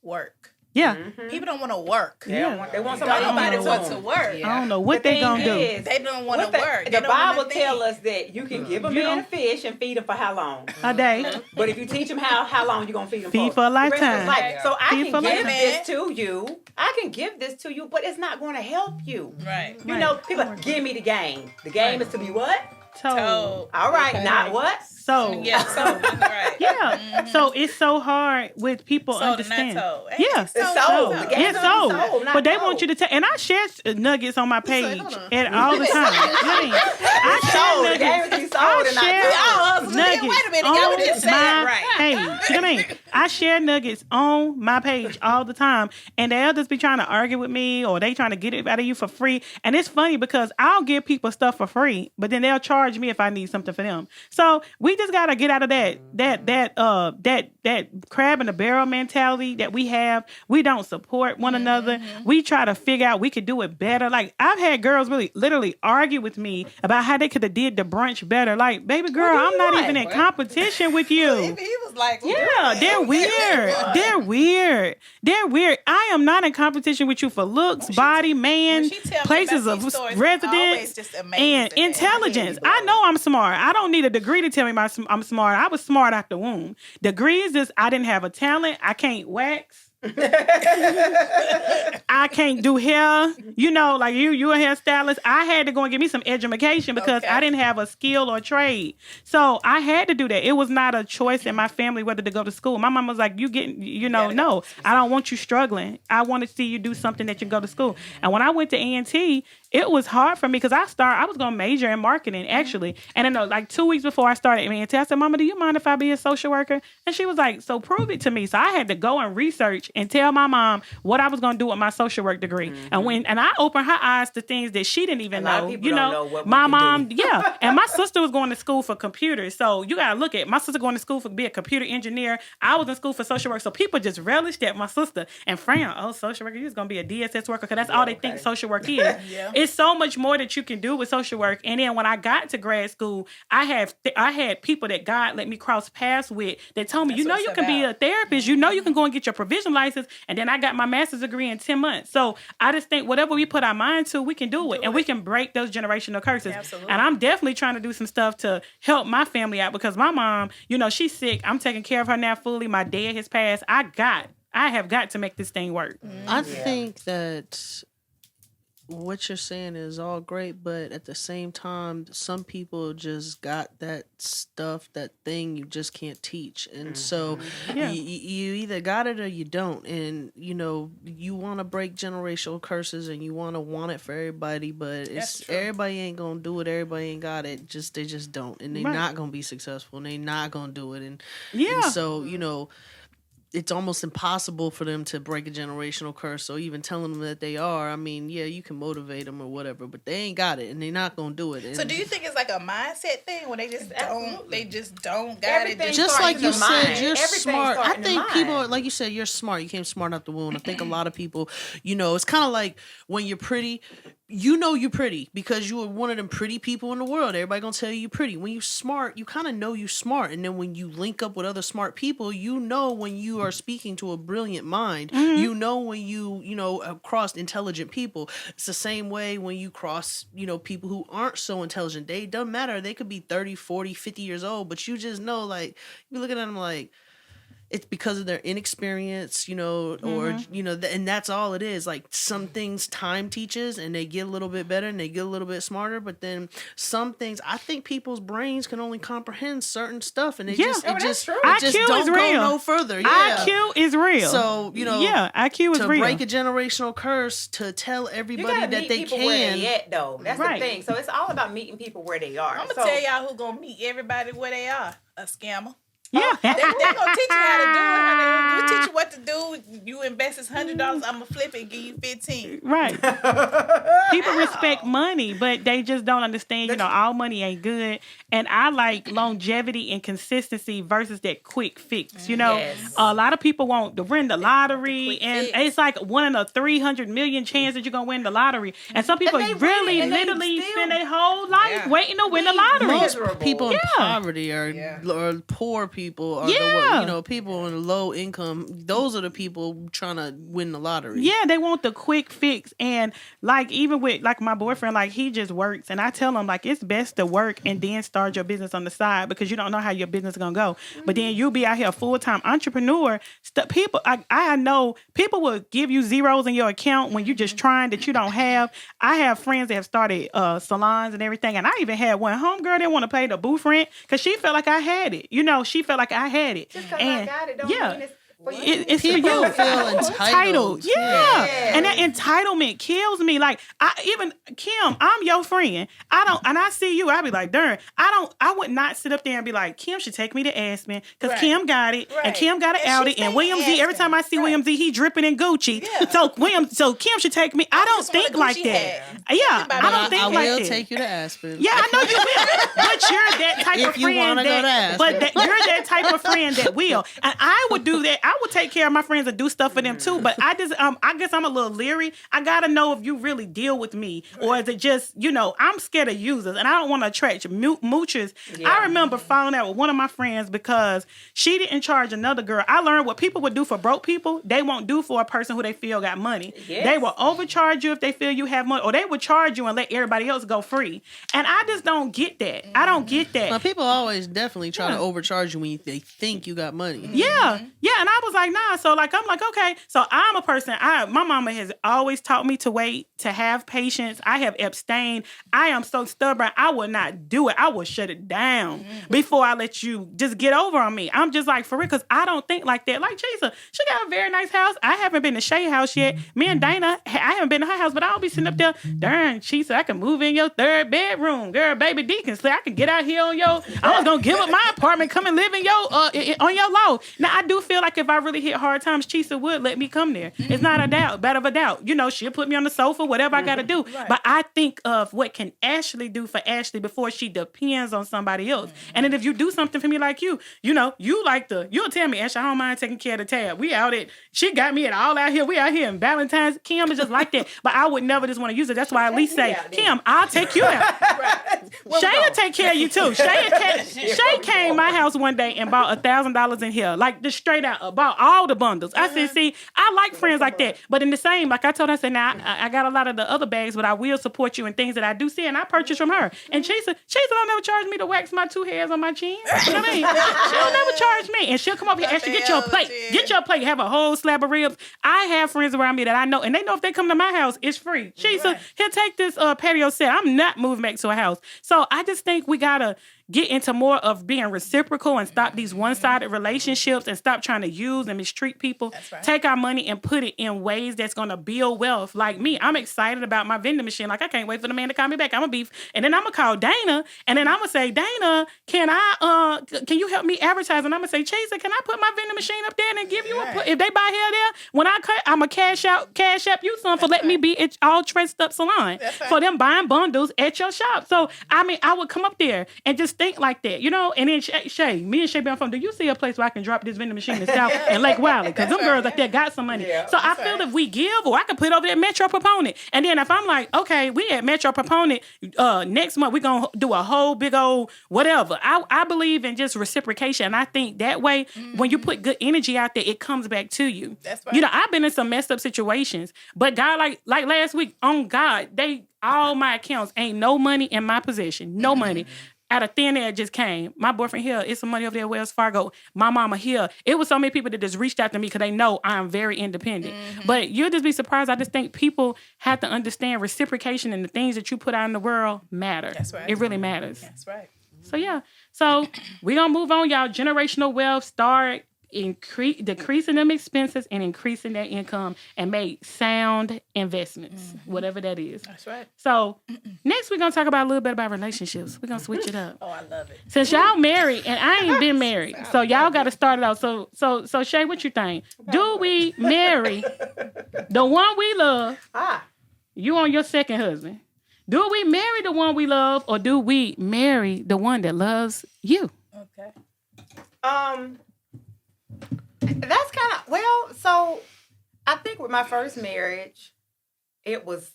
Work. Yeah. People don't want to work. They want somebody Nobody wants to work. I don't know what they gonna do. They don't want to work. The Bible tells us that you can give a man a fish and feed him for how long? A day. But if you teach him how long you gonna feed him Feed for a lifetime. So I Feed can for a give lifetime. this to you. I can give this to you, but it's not going to help you. Right. You know, people give me the game. The game is to be what? Told. All right, not what? So. Yeah. So right. Yeah. So it's so hard with people Sold and understand. not told. Yeah. It's sold. The game It's is sold. sold, not But they told. want you to tell. And I share nuggets on my page hold on. and all the time. I Sold. share The game is nuggets. to be sold and not share told. nuggets Wait a minute, y'all didn't say on it right. page. You know what I mean? I share nuggets on my page all the time, and they'll just be trying to argue with me, or they trying to get it out of you for free. And it's funny because I'll give people stuff for free, but then they'll charge me if I need something for them. So we just gotta get out of that crab in the barrel mentality that we have. We don't support one another. We try to figure out we could do it better. Like I've had girls really literally argue with me about how they could have did the brunch better. Like, baby girl, I'm not even in competition with you. He was like, Yeah, they're weird. They're weird. They're weird. I am not in competition with you for looks, body, man, when she tell me places about of these stories, it's residence, always just amazing and intelligence. I know I'm smart. I don't need a degree to tell me I'm smart. I was smart out the womb. Degree is just I didn't have a talent. I can't wax. I can't do hair. You know, like you a hairstylist. I had to go and get me some education because I didn't have a skill or trade. So I had to do that. It was not a choice in my family whether to go to school. My mom was like, no, I don't want you struggling. I want to see you do something that you can go to school. And when I went to A&T, it was hard for me because I was going to major in marketing actually. And then like 2 weeks before I started A&T, I said, Mama, do you mind if I be a social worker? And she was like, so prove it to me. So I had to go and research and tell my mom what I was going to do with my social work degree. And I opened her eyes to things that she didn't even know. You know what my we can mom, do. yeah. And my sister was going to school for computers. So you got to look at my sister going to school for be a computer engineer. I was in school for social work. So people just relished at my sister and frown. Social worker, you're going to be a DSS worker because that's all they think social work is. It's so much more that you can do with social work. And then when I got to grad school, I had people that God let me cross paths with that told me, you can be a therapist. You can go and get your provision license. And then I got my master's degree in 10 months. So I just think whatever we put our mind to, we can do it. And we can break those generational curses. Absolutely. And I'm definitely trying to do some stuff to help my family out because my mom, she's sick. I'm taking care of her now fully. My dad has passed. I have got to make this thing work. I think that what you're saying is all great, but at the same time, some people just got that stuff, that thing you just can't teach. And so you either got it or you don't. And, you want to break generational curses and you want it for everybody, but everybody ain't going to do it. Everybody ain't got it. They just don't. And they're not going to be successful and they're not going to do it. And so, it's almost impossible for them to break a generational curse. So even telling them that they are, I mean, yeah, you can motivate them or whatever, but they ain't got it and they're not going to do it. And so do you think it's like a mindset thing where they just don't got it? Just like you said, you're smart. I in the think mind. people, like you said, you're smart. You came smart out the womb. I think a lot of people, it's kind of like when you're pretty, you're pretty because you are one of them pretty people in the world. Everybody gonna tell you're pretty. When you're smart, you kind of know you're smart. And then when you link up with other smart people, when you are speaking to a brilliant mind, when you cross intelligent people. It's the same way when you cross, people who aren't so intelligent. They doesn't matter. They could be 30, 40, 50 years old, but you just know, like, you're looking at them like, it's because of their inexperience, you know, or you know, and that's all it is. Like some things time teaches, and they get a little bit better and they get a little bit smarter. But then some things, I think people's brains can only comprehend certain stuff, and they just IQ don't is go real. no further. Yeah. IQ is real. So you know, IQ is to real. break a generational curse, to tell everybody that meet they people can. where they at, though. That's Right. the thing. So it's all about meeting people where they are. I'm gonna tell y'all who's gonna meet everybody where they are. A scammer. Yeah. They're gonna teach you how to do it. Honey. We teach you what to do. You invest this $100, I'm gonna flip it and give you 15. Right. People respect money, but they just don't understand, you know, all money ain't good. And I like longevity and consistency versus that quick fix. You know, a lot of people want to win the lottery, and it's like 1 in a 300 million chance that you're going to win the lottery. And some people literally spend their whole life waiting to win the lottery. Most people in poverty or poor people are the, you know, people in low income. Those are the people trying to win the lottery. Yeah, they want the quick fix. And like even with like my boyfriend, like he just works, and I tell him like it's best to work and then start your business on the side because you don't know how your business is gonna go. But then you'll be out here full-time entrepreneur. People, I know people will give you zeros in your account when you're just trying that you don't have. I have friends that have started salons and everything, and I even had one homegirl that want to pay the booth rent because she felt like I had it. You know, she felt like I had it. Just because I got it don't mean it's for you. It's for People you. feel entitled. Yeah. And that entitlement kills me. Like Kim, I'm your friend. I see you, I be like, darn, I would not sit up there and be like, Kim should take me to Aspen because Kim got it and Kim got an Audi and William Z. Every time I see William Z, he dripping in Gucci. Yeah. So Kim should take me. I don't think like that. Yeah, I don't think like that. I will take you to Aspen. Yeah, I know you will. But you're that type of friend you're that type of friend that will. And I would do that. I would take care of my friends and do stuff for them too. But I guess I'm a little leery. I gotta know if you really deal with me or is it just, you know, I'm scared of users and I don't want to attract moochers. Yeah. I remember falling out with one of my friends because she didn't charge another girl. I learned what people would do for broke people, they won't do for a person who they feel got money. Yes. They will overcharge you if they feel you have money, or they would charge you and let everybody else go free. And I just don't get that. I don't get that. Well, people always definitely try to overcharge you when they think you got money. Yeah. Yeah. And I was like, nah. So like, I'm like, okay. So I'm a person, my mama has always taught me to wait, to have patience. I have abstained. I am so stubborn. I will not do it. I will shut it down before I let you just get over on me. I'm just like, for real, because I don't think like that. Like, Chisa, she got a very nice house. I haven't been to Shay's house yet. Me and Dana, I haven't been to her house, but I'll be sitting up there, darn, Chisa, I can move in your third bedroom. Girl, baby D can say I can get out here on your, I was going to give up my apartment, come and live in your, on your low. Now, I do feel like if I really hit hard times, Chisa would let me come there. It's not a doubt, bad of a doubt. You know, she'll put me on the sofa, whatever I got to do. Right. But I think of what can Ashley do for Ashley before she depends on somebody else. And then if you do something for me like you know, you'll tell me, Ashley, I don't mind taking care of the tab. We out at, she got me at all out here. We out here in Valentine's. Kim is just like that. But I would never just want to use it. That's why I at least say, Kim, I'll take you out. Shay will take care of you too. Shay came to my house one day and bought $1,000 in here. Like just straight out, bought all the bundles. I said, see, I like friends like that. But in the same, like I told her, I said, now I got a lot of the other bags, but I will support you in things that I do see, and I purchase from her. And Chisa don't never charge me to wax my 2 hairs on my chin. You know what I mean? She'll never charge me. And she'll come up here, Ashley, get your plate. Get your plate. Have a whole slab of ribs. I have friends around me that I know, and they know if they come to my house, it's free. Chisa, he'll take this patio set. I'm not moving back to a house. So I just think we gotta get into more of being reciprocal and stop these one-sided relationships and stop trying to use and mistreat people. Right. Take our money and put it in ways that's going to build wealth. Like me, I'm excited about my vending machine. Like, I can't wait for the man to call me back. I'm going to be, and then I'm going to call Dana, and then I'm going to say, Dana, can you help me advertise? And I'm going to say, Chaser, can I put my vending machine up there and give you if they buy hair there, when I cut, I'm going to cash up you some for letting me be at all dressed up salon for them buying bundles at your shop. So, I mean, I would come up there and just think like that, you know? And then me and Shay be on the phone, do you see a place where I can drop this vending machine in South and Lake Wiley? Because them girls like that got some money. Yeah, so I feel if we give, or I can put it over there at Metro Proponent. And then if I'm like, okay, we at Metro Proponent, next month we're going to do a whole big old whatever. I believe in just reciprocation. And I think that way, when you put good energy out there, it comes back to you. That's right. You know, I've been in some messed up situations, but God, like last week, on God, all my accounts ain't no money in my possession. No money. out of thin air just came. My boyfriend here, it's some money over there at Wells Fargo. My mama here. It was so many people that just reached out to me because they know I'm very independent. But you'll just be surprised. I just think people have to understand reciprocation and the things that you put out in the world matter. That's right. It really matters. That's right. So yeah. So we're gonna move on, y'all. Generational wealth, start decreasing them expenses and increasing their income and make sound investments, whatever that is. That's right. So next we're gonna talk about a little bit about relationships. We're gonna switch it up. Oh, I love it. Since y'all married and I ain't been married, so y'all gotta start it out. So Shay, what you think? Do we marry the one we love? You on your second husband. Do we marry the one we love or do we marry the one that loves you? Okay. That's kind of, well, so I think with my first marriage, it was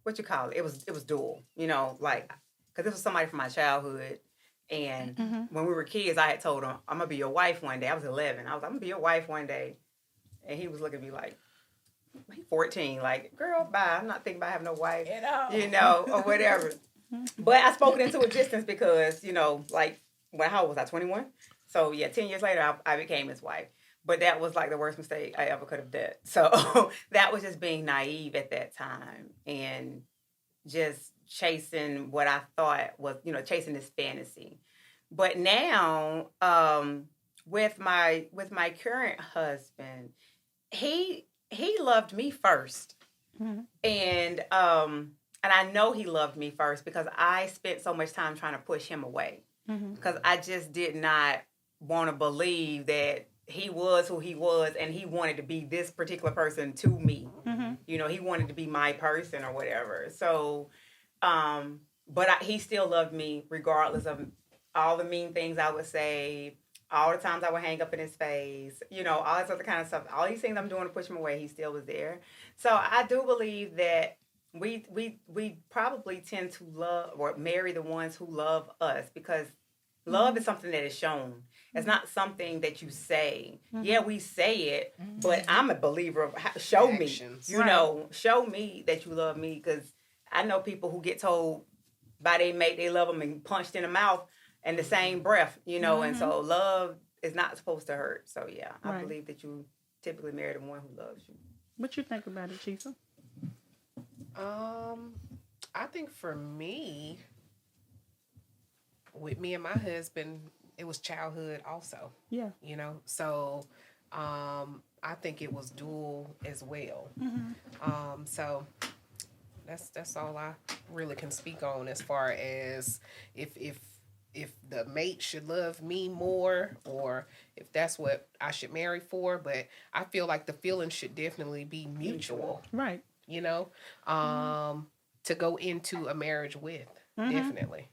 what you call it? It was dual, you know, like, because this was somebody from my childhood. And when we were kids, I had told him, I'm going to be your wife one day. I was 11. I was like, I'm going to be your wife one day. And he was looking at me like, 14, like, girl, bye. I'm not thinking about having no wife, you know, or whatever. But I spoke it into existence because, you know, like, how old was I, 21? So, yeah, 10 years later, I became his wife. But that was, like, the worst mistake I ever could have done. So, that was just being naive at that time and just chasing what I thought was, you know, chasing this fantasy. But now, with my current husband, he loved me first. And I know he loved me first because I spent so much time trying to push him away. Because I just did not want to believe that he was who he was and he wanted to be this particular person to me. You know, he wanted to be my person or whatever. So, but he still loved me regardless of all the mean things I would say, all the times I would hang up in his face, you know, all this other kind of stuff. All these things I'm doing to push him away, he still was there. So I do believe that we probably tend to love or marry the ones who love us because love is something that is shown. It's not something that you say. Yeah, we say it, but I'm a believer of show actions. Me. You know, show me that you love me because I know people who get told by their mate they love them and punched in the mouth in the same breath, you know, and so love is not supposed to hurt. So, yeah, I believe that you typically marry the one who loves you. What you think about it, Chifa? I think for me, with me and my husband, it was childhood also. Yeah. You know, so I think it was dual as well. So that's all I really can speak on as far as if the mate should love me more or if that's what I should marry for. But I feel like the feeling should definitely be mutual. Right. You know, to go into a marriage with. Definitely.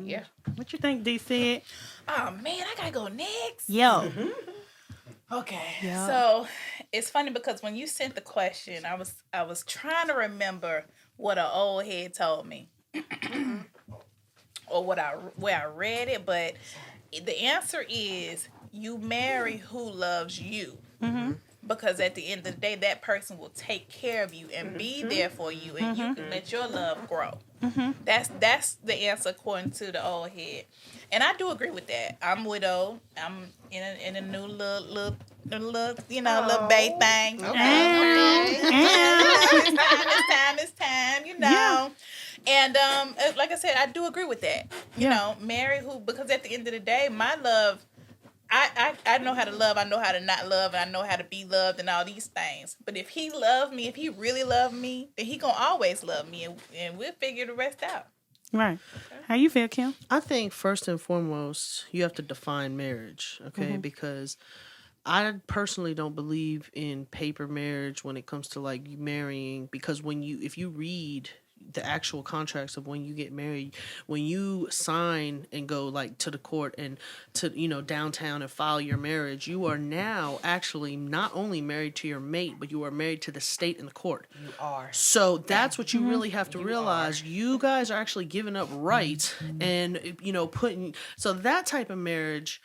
Yeah. What you think, D said? Oh, man, I got to go next. Yo. Okay. Yeah. So it's funny because when you sent the question, I was trying to remember what an old head told me. Or where I read it, but the answer is you marry who loves you. Because at the end of the day, that person will take care of you and be there for you, and you can let your love grow. That's the answer according to the old head, and I do agree with that. I'm widowed. I'm in a new little you know, little bae thing. Okay. It's time. You know. Yeah. And like I said, I do agree with that. You know, marry who, because at the end of the day, my love, I know how to love, I know how to not love, and I know how to be loved and all these things. But if he loved me, if he really loved me, then he gonna always love me, and we'll figure the rest out. Right. Okay. How you feel, Kim? I think first and foremost, you have to define marriage, okay? Because I personally don't believe in paper marriage when it comes to like marrying, because if you read the actual contracts of when you get married, when you sign and go like to the court and to, you know, downtown and file your marriage, you are now actually not only married to your mate, but you are married to the state and the court. You are. So that's what you really have to realize. You guys are actually giving up rights and, you know, so that type of marriage,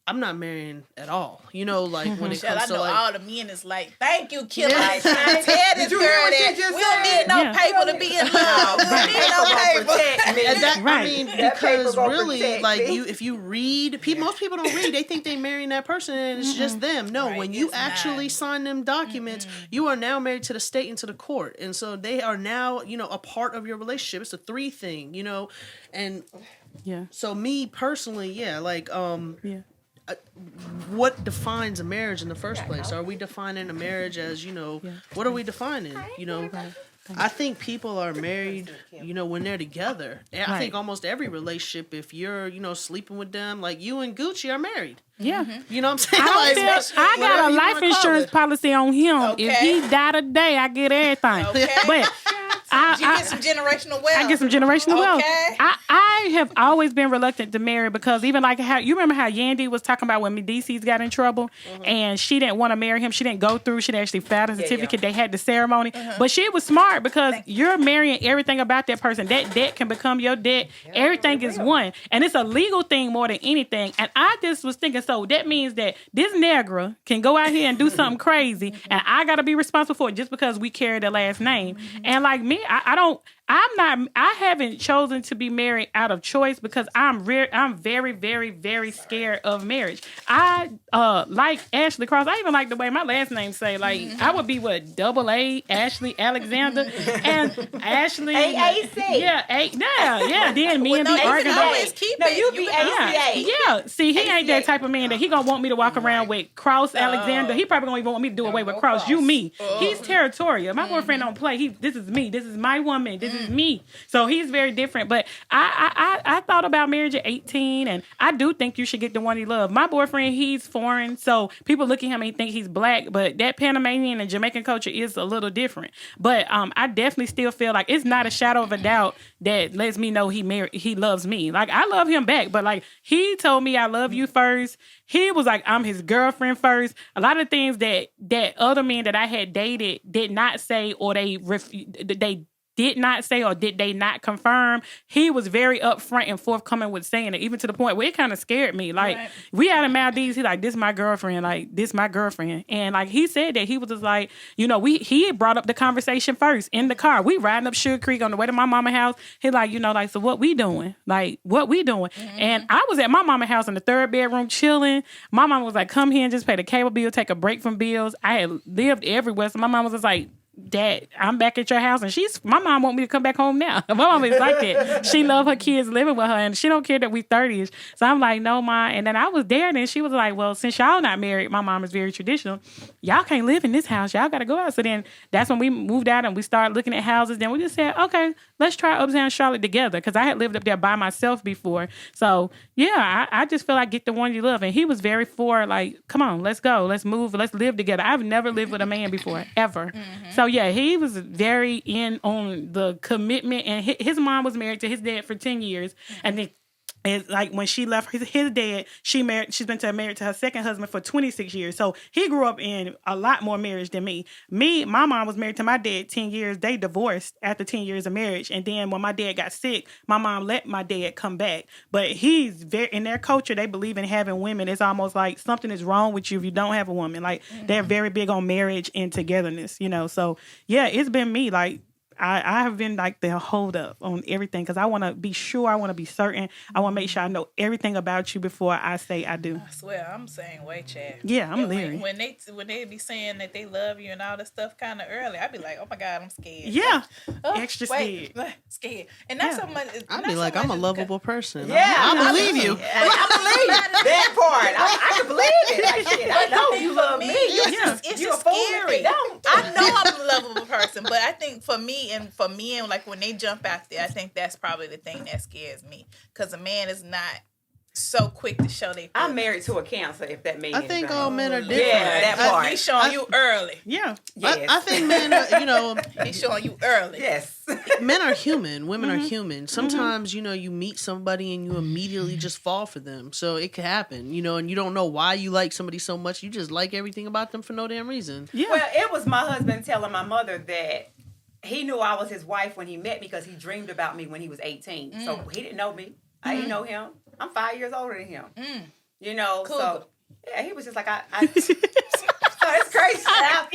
I'm not marrying at all. You know, like when it Shit, comes I to know like all the men is like, thank you, killer. Yeah. Tell this girl you hear what that she just we don't said? need no Yeah. paper to be in love. We don't need no paper. Protect me. and that, Right. I mean, That because paper gonna really, protect like me. if you read, most people don't read. They think they marrying that person, and it's just them. No, Right, when you it's actually not. sign them documents, you are now married to the state and to the court, and so they are now, a part of your relationship. It's a 3 thing, and Yeah. so me personally, yeah, like Yeah. what defines a marriage in the first place? Are we defining a marriage as, what are we defining? I think people are married, when they're together. And I think Right. almost every relationship, if you're, sleeping with them, like you and Gucci are married. Yeah. You know what I'm saying? I got whatever a you life wanna call insurance it. policy on him. Okay. If he die today, I get everything. Okay. But You get some generational wealth. I get some generational wealth. Okay. I have always been reluctant to marry because even like how you remember how Yandy was talking about when DC's got in trouble and she didn't want to marry him. She didn't go through. She didn't actually file a certificate. They had the ceremony. But she was smart because you're marrying everything about that person. That debt can become your debt. Everything is one. And it's a legal thing more than anything. And I just was thinking, so that means that this Negra can go out here and do something crazy and I got to be responsible for it just because we carry the last name. And like me, I haven't chosen to be married out of choice because I'm very, very, very scared of marriage. I like Ashley Cross. I even like the way my last name say. Like I would be AA Ashley Alexander and Ashley AAC. Yeah. Then me and No, be you arguing. can always keep No, it. you be can always- ACA. Yeah. See, he ain't that type of man that he gonna want me to walk around with Cross Oh. Alexander. He probably gonna even want me to do away with no Cross. You, Cross. me. Oh. He's territorial. My boyfriend don't play. This is me. This is my woman. This is me. So he's very different. But I thought about marriage at 18, and I do think you should get the one you love. My boyfriend, he's foreign, so people look at him and think he's black, but that Panamanian and Jamaican culture is a little different. But I definitely still feel like it's not a shadow of a doubt that lets me know he loves me. Like I love him back, but like he told me I love you first. He was like, I'm his girlfriend first. A lot of things that other men that I had dated did not say, or they did not say, or did they not confirm. He was very upfront and forthcoming with saying it, even to the point where it kind of scared me. Like Right. we out in Maldives, he's like, this my girlfriend, like this my girlfriend. And like he said that he was just like, he had brought up the conversation first in the car. We riding up Sugar Creek on the way to my mama's house. He like, so what we doing? Like, what we doing? And I was at my mama's house in the 3rd bedroom chilling. My mama was like, come here and just pay the cable bill, take a break from bills. I had lived everywhere. So my mama was just like, Dad, I'm back at your house, and my mom want me to come back home now. My mom is like that. She love her kids living with her, and she don't care that we 30s. So I'm like, no, Ma. And then I was there, and then she was like, well, since y'all not married, my mom is very traditional. Y'all can't live in this house. Y'all got to go out. So then that's when we moved out, and we started looking at houses. Then we just said, okay, let's try Uptown Charlotte together, because I had lived up there by myself before. So yeah, I just feel like get the one you love. And he was very for like, come on, let's go, let's move, let's live together. I've never lived with a man before, ever. So yeah, he was very in on the commitment, and his mom was married to his dad for 10 years, and then it's like when she left his dad, she's been married to her second husband for 26 years. So he grew up in a lot more marriage than me. My mom was married to my dad 10 years. They divorced after 10 years of marriage. And then when my dad got sick, my mom let my dad come back. But he's very, in their culture, they believe in having women. It's almost like something is wrong with you if you don't have a woman. Like they're very big on marriage and togetherness, So yeah, it's been me. Like, I have been like the hold up on everything because I want to be sure, I want to be certain, I want to make sure I know everything about you before I say I do. I swear, I'm saying way, Chad. Yeah, I'm And leery. when they be saying that they love you and all this stuff kind of early, I'd be like, oh my God, I'm scared. Yeah, Oh, extra wait, scared. scared. And not Yeah. so much. I'd not be so like, much I'm a as- lovable person. Yeah, I believe you. I believe that part. I can believe it. Like, shit, I know you love me. Yeah. It's You just a fool if scary. you don't. I know I'm a lovable person, but I think for me and like when they jump out there, I think that's probably the thing that scares me because a man is not so quick to show their. I'm married to a Cancer, if that means I think anything. all men are different. Yeah, that part. He's showing you early. Yeah, Yes. I think men are, He's showing you early. Yes. men are human. Women are human. Sometimes, you meet somebody and you immediately just fall for them. So it could happen, and you don't know why you like somebody so much. You just like everything about them for no damn reason. yeah. Well, it was my husband telling my mother that he knew I was his wife when he met me because he dreamed about me when he was 18. So he didn't know me. I didn't know him. I'm 5 years older than him. You know, Cougar. so yeah, he was just like so it's crazy.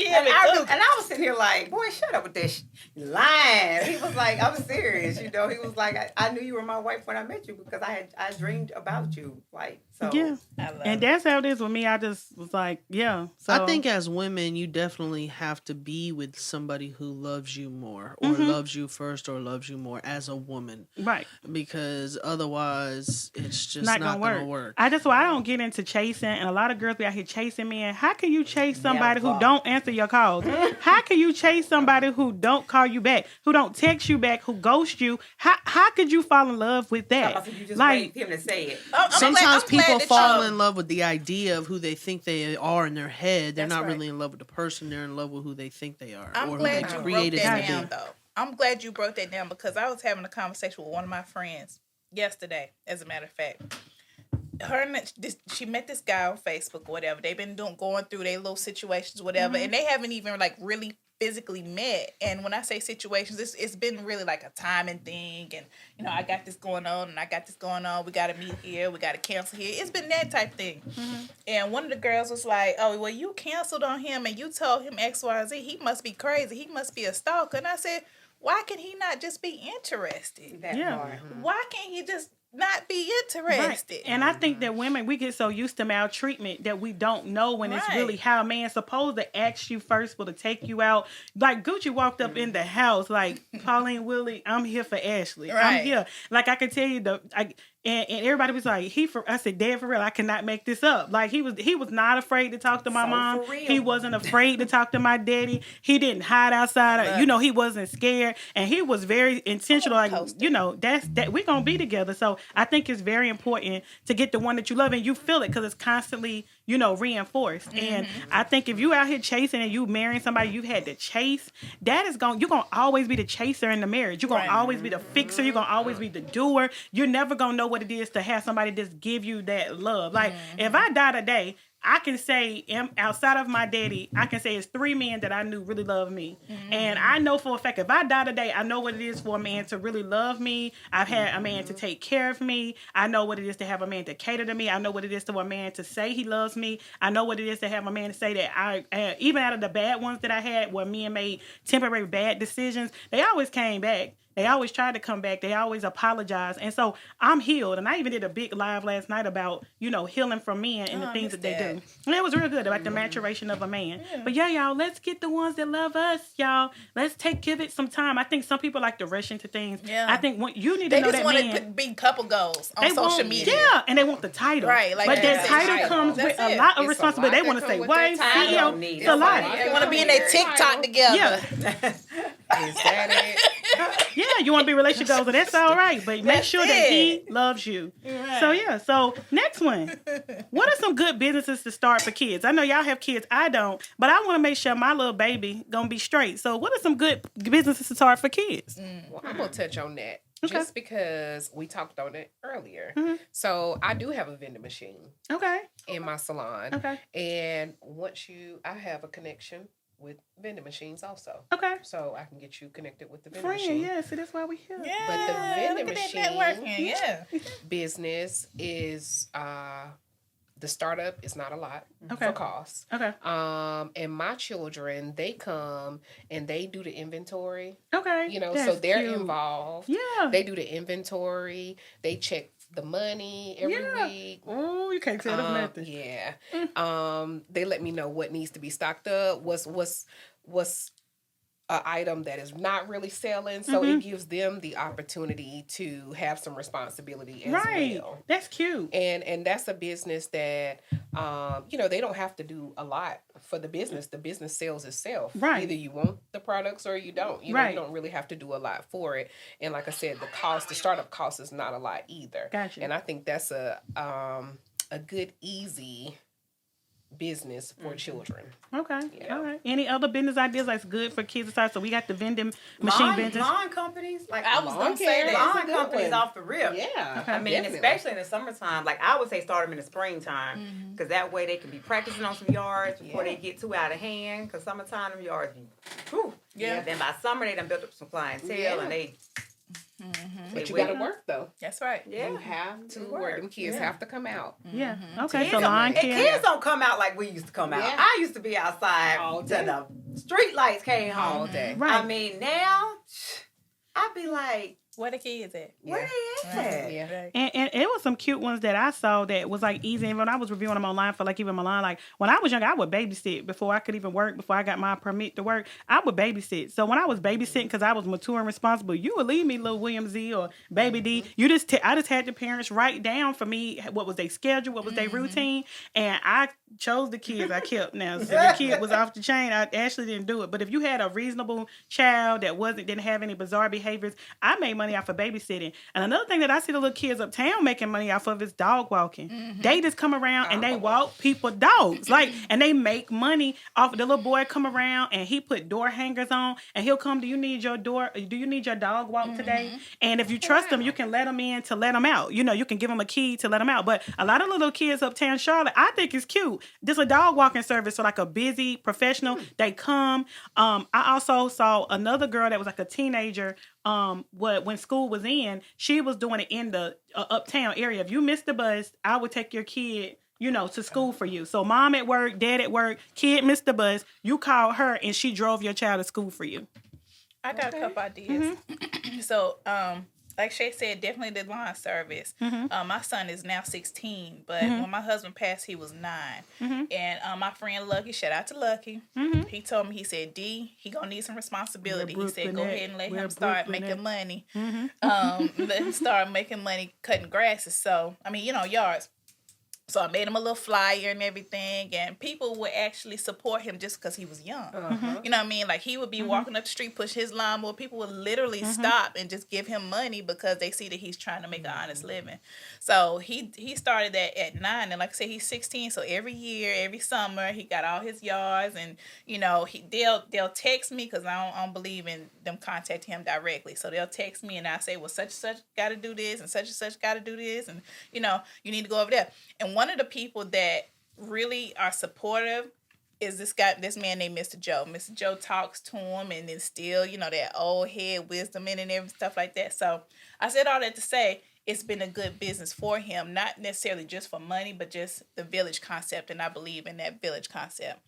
And I was sitting here like, boy, shut up with this lying. He was like, I'm serious. You know, he was like, I knew you were my wife when I met you because I dreamed about you. Like, so. Yeah. I love And it. that's how it is with me. I just was like, yeah. So I think as women, you definitely have to be with somebody who loves you more, or loves you first, or loves you more as a woman, right. because otherwise it's just Not not gonna gonna work. work. That's why I don't get into chasing, and a lot of girls be out here chasing men. How can you chase somebody who Never. don't answer your calls? How can you chase somebody who don't call you back, who don't text you back, who ghost you? How could you fall in love with that? You just Like, wait for him to say it. Sometimes people fall that in love with the idea of who they think they are in their head. They're That's not right. really in love with the person. They're in love with who they think they are, I'm or who glad they you broke created that to down, be. though. I'm glad you broke that down because I was having a conversation with one of my friends yesterday, as a matter of fact. She met this guy on Facebook or whatever. They've been going through their little situations, whatever, and they haven't even like really physically met. And when I say situations, it's been really like a timing thing. And you know, I got this going on, and I got this going on. We got to meet here. We got to cancel here. It's been that type thing. And one of the girls was like, "Oh, well, you canceled on him, and you told him X, Y, Z. He must be crazy. He must be a stalker." And I said, "Why can he not just be interested? That Yeah. part. Why can't he just not be right. interested?" And I think that women, we get so used to maltreatment that we don't know when it's Right. really how a man's supposed to ask you first for to take you out. Like Gucci walked up in the house like, Pauline Willie, I'm here for Ashley. I'm Right. here. Like I can tell you and everybody was like, I said, Dad, for real, I cannot make this up. Like he was not afraid to talk to my So mom. for real. He wasn't afraid to talk to my daddy. He didn't hide outside. You know, he wasn't scared, and he was very intentional. Like, you know, that we're gonna be together. So I think it's very important to get the one that you love, and you feel it because it's constantly, you know, reinforced. And I think if you out here chasing and you marrying somebody you've had to chase, you're gonna always be the chaser in the marriage. You're gonna Right. always be the fixer. You're gonna always be the doer. You're never gonna know what it is to have somebody just give you that love. Like if I die today, I can say, outside of my daddy, I can say it's 3 men that I knew really loved me. And I know for a fact, if I die today, I know what it is for a man to really love me. I've had a man to take care of me. I know what it is to have a man to cater to me. I know what it is to a man to say he loves me. I know what it is to have a man to say that even out of the bad ones that I had where men made temporary bad decisions, they always came back. They always tried to come back. They always apologize. And so I'm healed. And I even did a big live last night about, you know, healing from men and the things that they do. And it was real good about the maturation of a man. Yeah. But yeah, y'all, let's get the ones that love us, y'all. Let's give it some time. I think some people like to rush into things. Yeah. I think you need to know that man. They just want to be couple goals on social media. Yeah, and they want the title. Right. Like but that title comes with a lot of responsibility. They want to say, wife, CEO. It's a lot. They want to be in their TikTok together. Yeah. Is that it? Yeah, you want to be relationship goals, and that's all right. But make sure that he loves you. Right. So yeah. So next one, what are some good businesses to start for kids? I know y'all have kids. I don't, but I want to make sure my little baby gonna be straight. So what are some good businesses to start for kids? Well, I'm gonna touch on that Okay. just because we talked on it earlier. So I do have a vending machine. Okay. In my salon. Okay. And I have a connection with vending machines also. Okay. So I can get you connected with the vending Friend, machine. yeah, so that's why we here. Yeah. But the vending machine networking, business is the startup is not a lot Okay. for cost. Okay. And my children, they come and they do the inventory. Okay. You know, That's so they're cute. involved. Yeah. They do the inventory. They check the money every week. Oh, you can't tell them nothing. Yeah. They let me know what needs to be stocked up. What's an item that is not really selling, so it gives them the opportunity to have some responsibility as well. That's cute. And that's a business that they don't have to do a lot for the business. The business sells itself. Right. Either you want the products or you don't. You know, you don't really have to do a lot for it. And like I said, the startup cost is not a lot either. Gotcha. And I think that's a good, easy business for children. Okay. Yeah. All right. Any other business ideas that's good for kids to start? So we got the vending machine business. Lawn companies, like I was gonna say that. lawn companies off the rip. Yeah. Okay. I mean, definitely. especially in the summertime. Like I would say, start them in the springtime, because that way they can be practicing on some yards before they get too out of hand. Because summertime them yards, be, whew. Yeah. Then by summer they done built up some clientele and they But you Wait, got to work though. That's right. Yeah. You have to You work. work. Them kids Yeah. have to come out. Yeah. Mm-hmm. Okay. Kids So don't- lawn and care. kids don't come out like we used to come out. Yeah. I used to be outside All till day. the street lights came home. All day. Right. I mean, now I'd be like, Where the kids at? where they at? Yeah. Right. And it was some cute ones that I saw that was like easy. And when I was reviewing them online for like even Milan, like when I was young, I would babysit before I could even work, before I got my permit to work. I would babysit. So when I was babysitting, because I was mature and responsible, you would leave me little William Z or Baby D. You just I just had the parents write down for me what was their schedule, what was their routine, and I chose the kids I kept. Now, so the kid was off the chain, I actually didn't do it. But if you had a reasonable child that didn't have any bizarre behaviors, I made money off of babysitting. And another thing that I see the little kids uptown making money off of is dog walking. They just come around and they walk people dogs, like, and they make money off. The little boy come around and he put door hangers on, and he'll come. Do you need your dog walk today? And if you trust him, you can let him in to let him out. You know, you can give him a key to let him out. But a lot of little kids uptown Charlotte, I think it's cute. This a dog walking service for like a busy professional. They come. I also saw another girl that was like a teenager. When school was in, she was doing it in the uptown area. If you missed the bus, I would take your kid, to school for you. So mom at work, dad at work, kid missed the bus, you called her and she drove your child to school for you. I got a couple ideas. So, like Shay said, definitely the lawn service. My son is now 16, but when my husband passed, he was 9. And my friend Lucky, shout out to Lucky, he told me, he said, D, he gonna need some responsibility. He said, go ahead and let him start making money. Let him start making money cutting grasses. So, yards. So I made him a little flyer and everything, and people would actually support him just because he was young. You know what I mean? Like, he would be walking up the street, push his lawnmower. People would literally stop and just give him money because they see that he's trying to make an honest living. So he started that at 9, and like I said, he's 16. So every year, every summer, he got all his yards, and they'll text me because I don't believe in them contacting him directly. So they'll text me, and I say, well, such and such got to do this, and such got to do this, and you need to go over there. And one of the people that really are supportive is this man named Mr. Joe. Mr. Joe talks to him and then still, that old head wisdom and everything, stuff like that. So I said all that to say it's been a good business for him, not necessarily just for money, but just the village concept. And I believe in that village concept.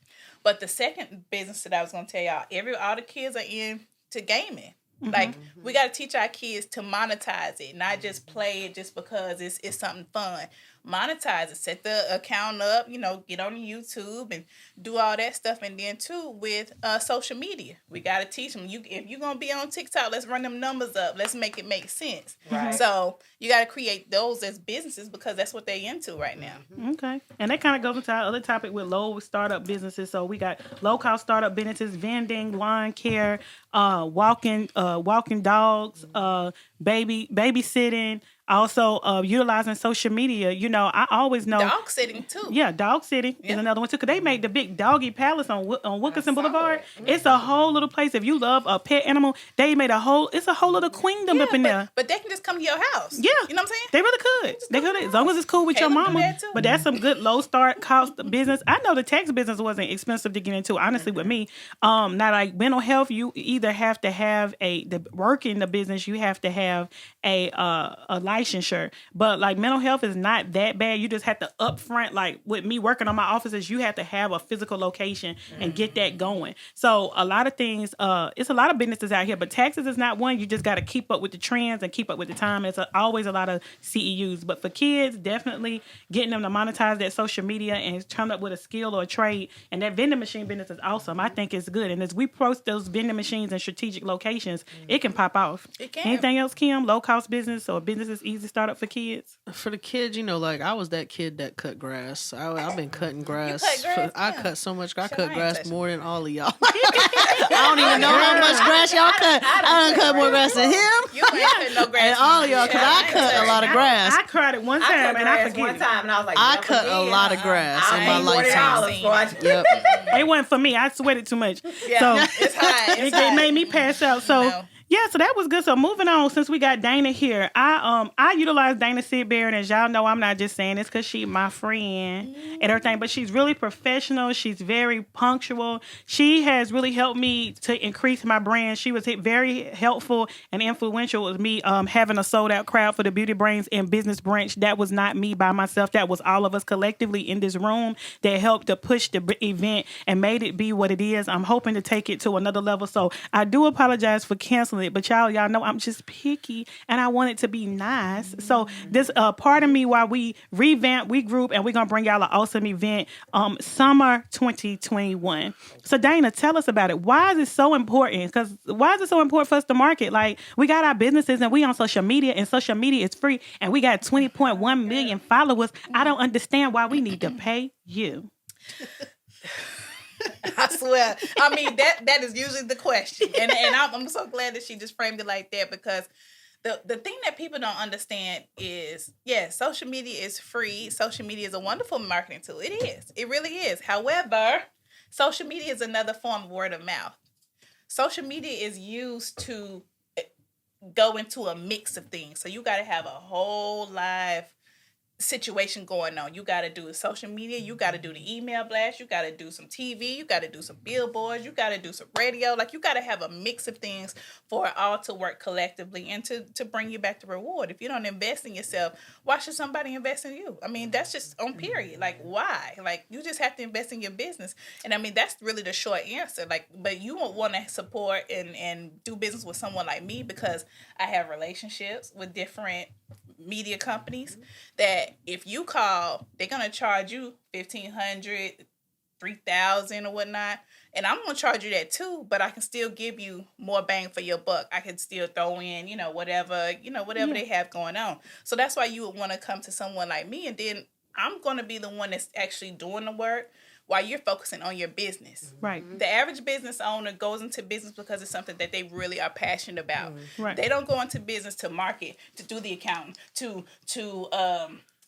But the second business that I was going to tell y'all, all the kids are into gaming. Like, we got to teach our kids to monetize it, not just play it just because it's something fun. Monetize it, set the account up, get on YouTube and do all that stuff. And then too, with social media, we got to teach them, if you're going to be on TikTok, let's run them numbers up. Let's make it make sense. Right. So you got to create those as businesses because that's what they're into right now. Okay. And that kind of goes into our other topic with low startup businesses. So we got low cost startup businesses, vending, lawn care, walking dogs, babysitting, also utilizing social media. I always know Dog sitting too. Yeah, dog sitting is another one too. Cause they made the big doggy palace on Wilkinson Boulevard. It's a whole little place. If you love a pet animal, they made it's a whole little queendom up in there. But they can just come to your house. Yeah, you know what I'm saying? They really could. They could, as long as it's cool with your Caleb do mama. that too. But that's some good low start cost business. I know the tax business wasn't expensive to get into. Honestly, with me, not like mental health. You either have to have the work in the business. You have to have a licensure. But like mental health is not that bad. You just have to upfront. Like with me working on my offices, you have to have a physical location and get that going. So a lot of things. It's a lot of businesses out here, but taxes is not one. You just got to keep up with the trends and keep up with the time. It's always a lot of CEUs. But for kids, definitely getting them to monetize that social media and come up with a skill or a trade. And that vending machine business is awesome. I think it's good. And as we post those vending machines in strategic locations, it can pop off. It can. Anything else, Kim? Low cost business or business is easy startup for kids? For the kids, like I was that kid that cut grass. I've been cutting grass. grass, I yeah. cut so much. I Shit, I cut ain't grass touching more than all of y'all. I don't even know how much grass y'all cut. I done cut more grass than him. You ain't cut no grass. And all of y'all, because I cut a lot of grass. I cried it one I time cut and I grass forget one it. time and I was like, I never cut a again. lot of grass in I my ain't lifetime. $40 for it. Yep. It wasn't for me. I sweated too much. Yeah, So it's high. It's it high. made me pass out. So No. Yeah, so that was good. So moving on, since we got Dana here, I utilize Dana Sidberry, and as y'all know, I'm not just saying this because she's my friend and everything, but she's really professional. She's very punctual. She has really helped me to increase my brand. She was very helpful and influential with me having a sold out crowd for the Beauty Brains and Business Branch. That was not me by myself. That was all of us collectively in this room that helped to push the event and made it be what it is. I'm hoping to take it to another level. So I do apologize for canceling it, but y'all know I'm just picky and I want it to be nice. So this pardon me while we revamp, we group, and we're gonna bring y'all an awesome event summer 2021. So Dana, tell us about it. Why is it so important? Because why is it so important for us to market? Like, we got our businesses and we on social media, and social media is free, and we got 20.1 million followers. I don't understand why we need to pay you. I swear. I mean, that is usually the question. And I'm so glad that she just framed it like that, because the thing that people don't understand is, yes, social media is free. Social media is a wonderful marketing tool. It is. It really is. However, social media is another form of word of mouth. Social media is used to go into a mix of things. So you got to have a whole live situation going on. You got to do social media, you got to do the email blast, you got to do some TV, you got to do some billboards, you got to do some radio. Like, you got to have a mix of things for it all to work collectively and to bring you back the reward. If you don't invest in yourself, why should somebody invest in you? I mean, that's just on period. Like, why? Like, you just have to invest in your business. And I mean, that's really the short answer. Like, but you won't want to support and do business with someone like me because I have relationships with different media companies that if you call, they're gonna charge you $1,500, $3,000 or whatnot, and I'm gonna charge you that too. But I can still give you more bang for your buck. I can still throw in, whatever they have going on. So that's why you would want to come to someone like me, and then I'm gonna be the one that's actually doing the work while you're focusing on your business. Right. The average business owner goes into business because it's something that they really are passionate about. Right. They don't go into business to market, to do the accounting, to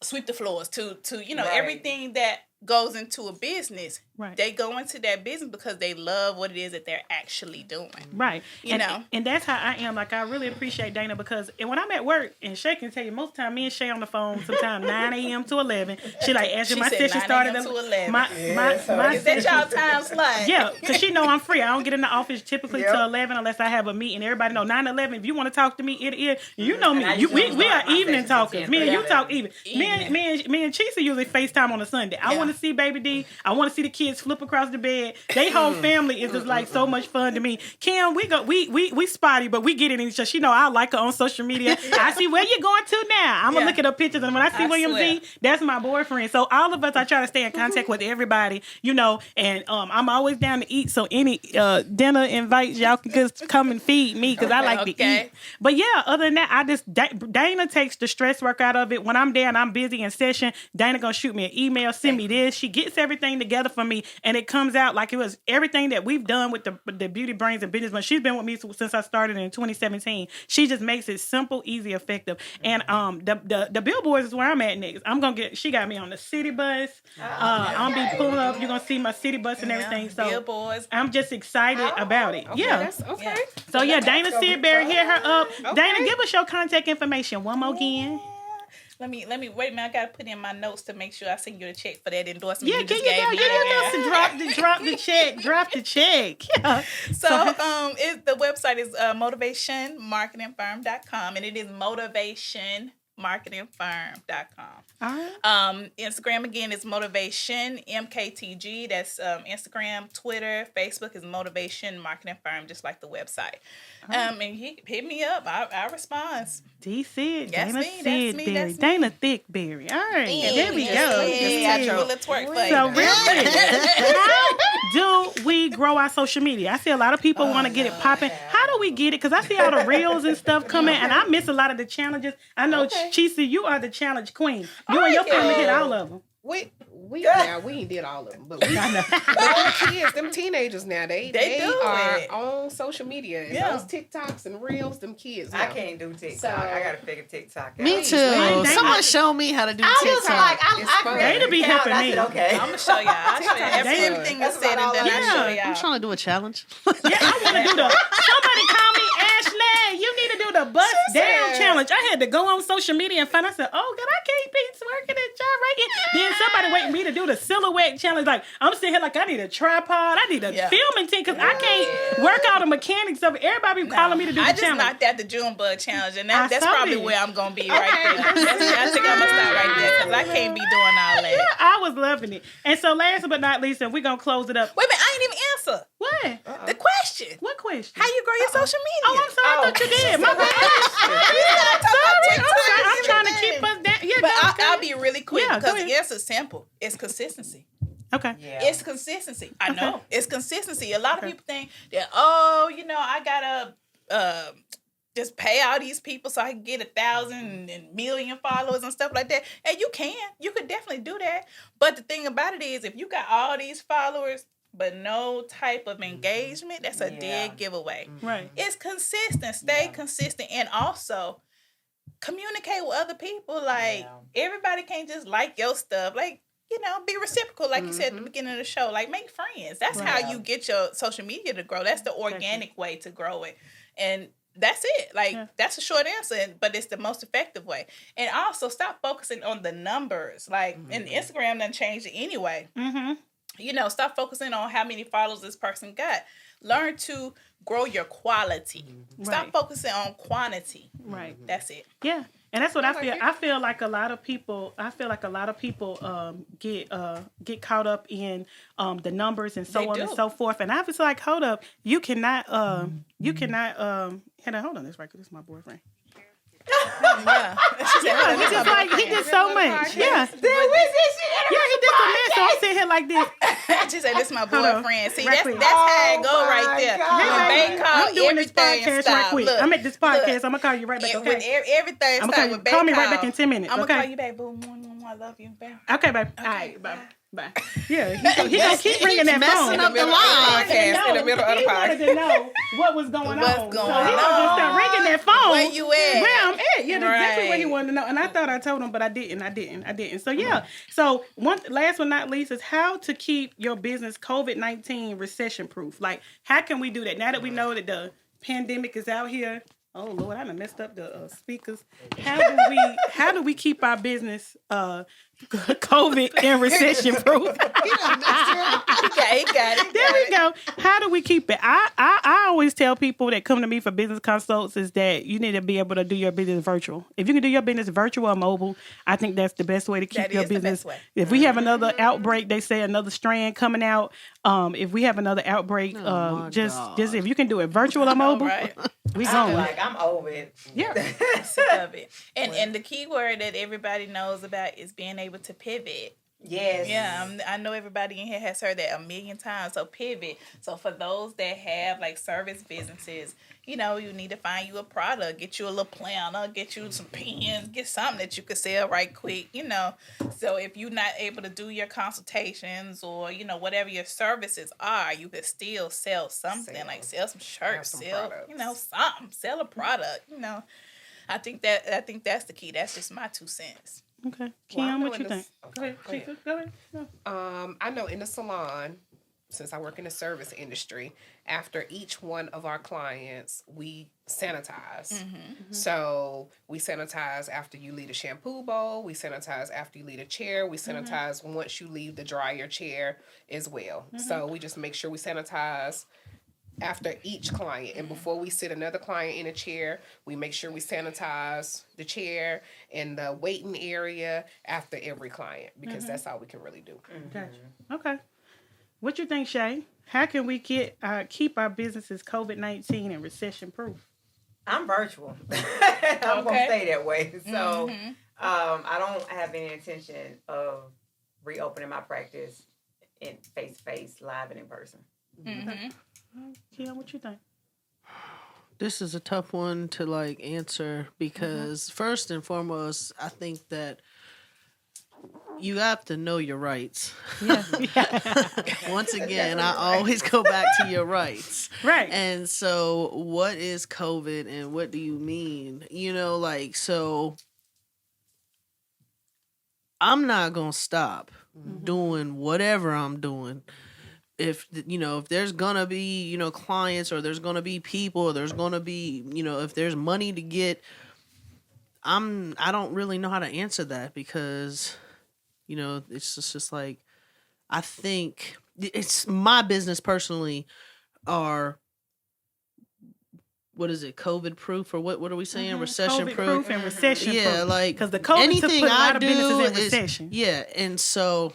sweep the floors, to everything that goes into a business. Right. They go into that business because they love what it is that they're actually doing. Right. You know? And that's how I am. Like, I really appreciate Dana because when I'm at work, and Shay can tell you, most of the time, me and Shay on the phone, sometimes 9 a.m. to 11. She like, Ashley, my session started at 11. My Is that y'all time slot? Yeah, because she know I'm free. I don't get in the office typically till 11 unless I have a meeting. Everybody know 9-11. If you want to talk to me, you know me. We are evening talkers. Me and you talk even. Me and Chisa usually FaceTime on a Sunday. I want to see Baby D. I want to see the kids flip across the bed. They whole family is just like so much fun to me. Kim, we spotty, but we get it in each other. She know I like her on social media. I see where you going to now. I'm gonna look at her pictures, and when I see William Z, that's my boyfriend. So all of us, I try to stay in contact with everybody, and I'm always down to eat. So any dinner invites, y'all can just come and feed me because I like to eat. But yeah, other than that, Dana takes the stress work out of it. When I'm there and I'm busy in session, Dana gonna shoot me an email, send me this. She gets everything together for me, and it comes out like it was everything that we've done with the Beauty Brains and Business. But she's been with me since I started in 2017. She just makes it simple, easy, effective. And the billboards is where I'm at next. She got me on the city bus. I'm gonna be pulling up. You're gonna see my city bus and everything. So billboards. I'm just excited about it. Okay, yeah. That's okay. So yeah, Dana Sidberry, hit her up. Okay. Dana, give us your contact information one more again. Let me wait a minute. I gotta put in my notes to make sure I send you a check for that endorsement. Yeah, you just gave me. Drop the check. Drop the check. Yeah. So the website is motivationmarketingfirm.com, and it is motivationmarketingfirm.com. All right. Instagram again is motivation MKTG. That's Instagram, Twitter, Facebook is Motivation Marketing Firm, just like the website. And he hit me up. I respond. DC, That's Dana me, that's me, Sidberry, that's me. Dana Thickberry. All right, there we go. I triple it twerk for you. So really, how do we grow our social media? I see a lot of people want to get it popping. How do we get it? Because I see all the reels and stuff coming, and I miss a lot of the challenges. I know, Chisa, you are the challenge queen. You and your family hit all of them. We ain't did all of them, but them kids, them teenagers now, they are on social media. And those TikToks and reels, them kids. Now. I can't do TikTok. So, I gotta figure TikTok out. Me too. Someone show me how to do TikTok. They be helping me. Okay. I'm gonna show y'all. I'll show you everything you said, and then I'll show y'all. I'm trying to do a challenge. Yeah, I want to do somebody call me Ashley. said, you need to do the bust down challenge. I had to go on social media and find out. I said, oh, God, I can't be twerking and gyrating. Then somebody waiting me to do the silhouette challenge. Like, I'm sitting here like, I need a tripod. I need a filming team because I can't work out the mechanics of it. Everybody be calling me to do the challenge. I just knocked out the June bug challenge, and that's probably where I'm going to be right there. I think I'm going to start right there because I can't be doing all that. Yeah, I was loving it. And so last but not least, and we're going to close it up. Wait a minute, I ain't even answer. What? The question. What question? How you grow your social media? Oh, I'm sorry. I thought you did. My bad. I'm trying to keep us down. Yeah, but I'll be really quick because go the answer's simple. It's consistency. Okay. Yeah. It's consistency. I know. It's consistency. A lot of people think that, I gotta just pay all these people so I can get 1,000 and million followers and stuff like that. And you could definitely do that. But the thing about it is, if you got all these followers but no type of engagement, that's a dead giveaway. Right. It's consistent. Stay consistent, and also communicate with other people. Like everybody can't just like your stuff. Like, be reciprocal, like you said at the beginning of the show. Like, make friends. That's how you get your social media to grow. That's the organic way to grow it. And that's it. Like, that's a short answer, but it's the most effective way. And also, stop focusing on the numbers. Like, and Instagram done changed it anyway. Mm-hmm. Stop focusing on how many followers this person got. Learn to grow your quality. Stop focusing on quantity. Right. That's it. Yeah. And that's what I feel. I feel like a lot of people. Get caught up in the numbers and so on and so forth. And I was like, hold up, you cannot. Hold on, this right. This is my boyfriend. He did so much. Yeah. He did so much. So I'm sitting here like this. She said, "This is my boyfriend." See, that's how it go right there. When Bay call, I'm doing this everything podcast stop. right quick. Look, I'm at this podcast. I'm gonna call you right back. Okay. When everything I'm stop gonna with Bay call me right back in 10 minutes. I'm Okay. gonna call you back. Boom, I love you, babe. Okay, babe. All right, bye. Bye. Yeah, he gonna keep ringing that phone. Messing up the line. In the middle of the He wanted to know what was going on. What's going so he gonna start ringing that phone. Where you at? Where I'm at. Yeah, that's exactly what he Right. wanted to know. And I thought I told him, but I didn't. So yeah. So last but not least is how to keep your business COVID-19 recession proof. Like, how can we do that now that we know that the pandemic is out here? Oh Lord, I done messed up the speakers. How do we keep our business COVID and recession proof? He got it. There we go. How do we keep it? I always tell people that come to me for business consults is that you need to be able to do your business virtual. If you can do your business virtual or mobile, I think that's the best way to keep That your is the business. best way. If we have another outbreak, they say another strand coming out. If we have another outbreak, my just God. if you can do it virtual or mobile, Right. we I feel going. like I'm over it. Yeah. Sick of it. And the key word that everybody knows about is being able to pivot. Yes. Yeah, I know everybody in here has heard that a million times. So pivot. So for those that have like service businesses, you need to find you a product, get you a little planner, get you some pens, get something that you could sell right quick, So if you're not able to do your consultations or, whatever your services are, you could still sell something, like sell some shirts, some sell, products. something, sell a product, I think that's the key. That's just my 2 cents. Okay. Well, I Kim, know what you in think? this- Go ahead. okay. Go ahead. I know in the salon, since I work in the service industry, after each one of our clients, we sanitize. So we sanitize after you leave a shampoo bowl. We sanitize after you leave a chair. We sanitize once you leave the dryer chair as well. So we just make sure we sanitize after each client. And before we sit another client in a chair, we make sure we sanitize the chair and the waiting area after every client because that's all we can really do. Gotcha. Okay. What you think, Shay? How can we keep our businesses COVID-19 and recession proof? I'm virtual. I'm gonna stay that way. So I don't have any intention of reopening my practice in face to face, live and in person. Kim, what you think? This is a tough one to answer because first and foremost, I think that you have to know your rights. Yeah. Once again, I always go back to your rights. Right. And so what is COVID and what do you mean? So I'm not going to stop doing whatever I'm doing if there's gonna be clients, or there's gonna be people, or there's gonna be if there's money to get, I don't really know how to answer that, because it's just like, I think it's my business personally are, what is it, COVID proof, or what are we saying? Recession proof and recession proof. Yeah, like, because the COVID took put a lot of businesses in recession. Yeah, and so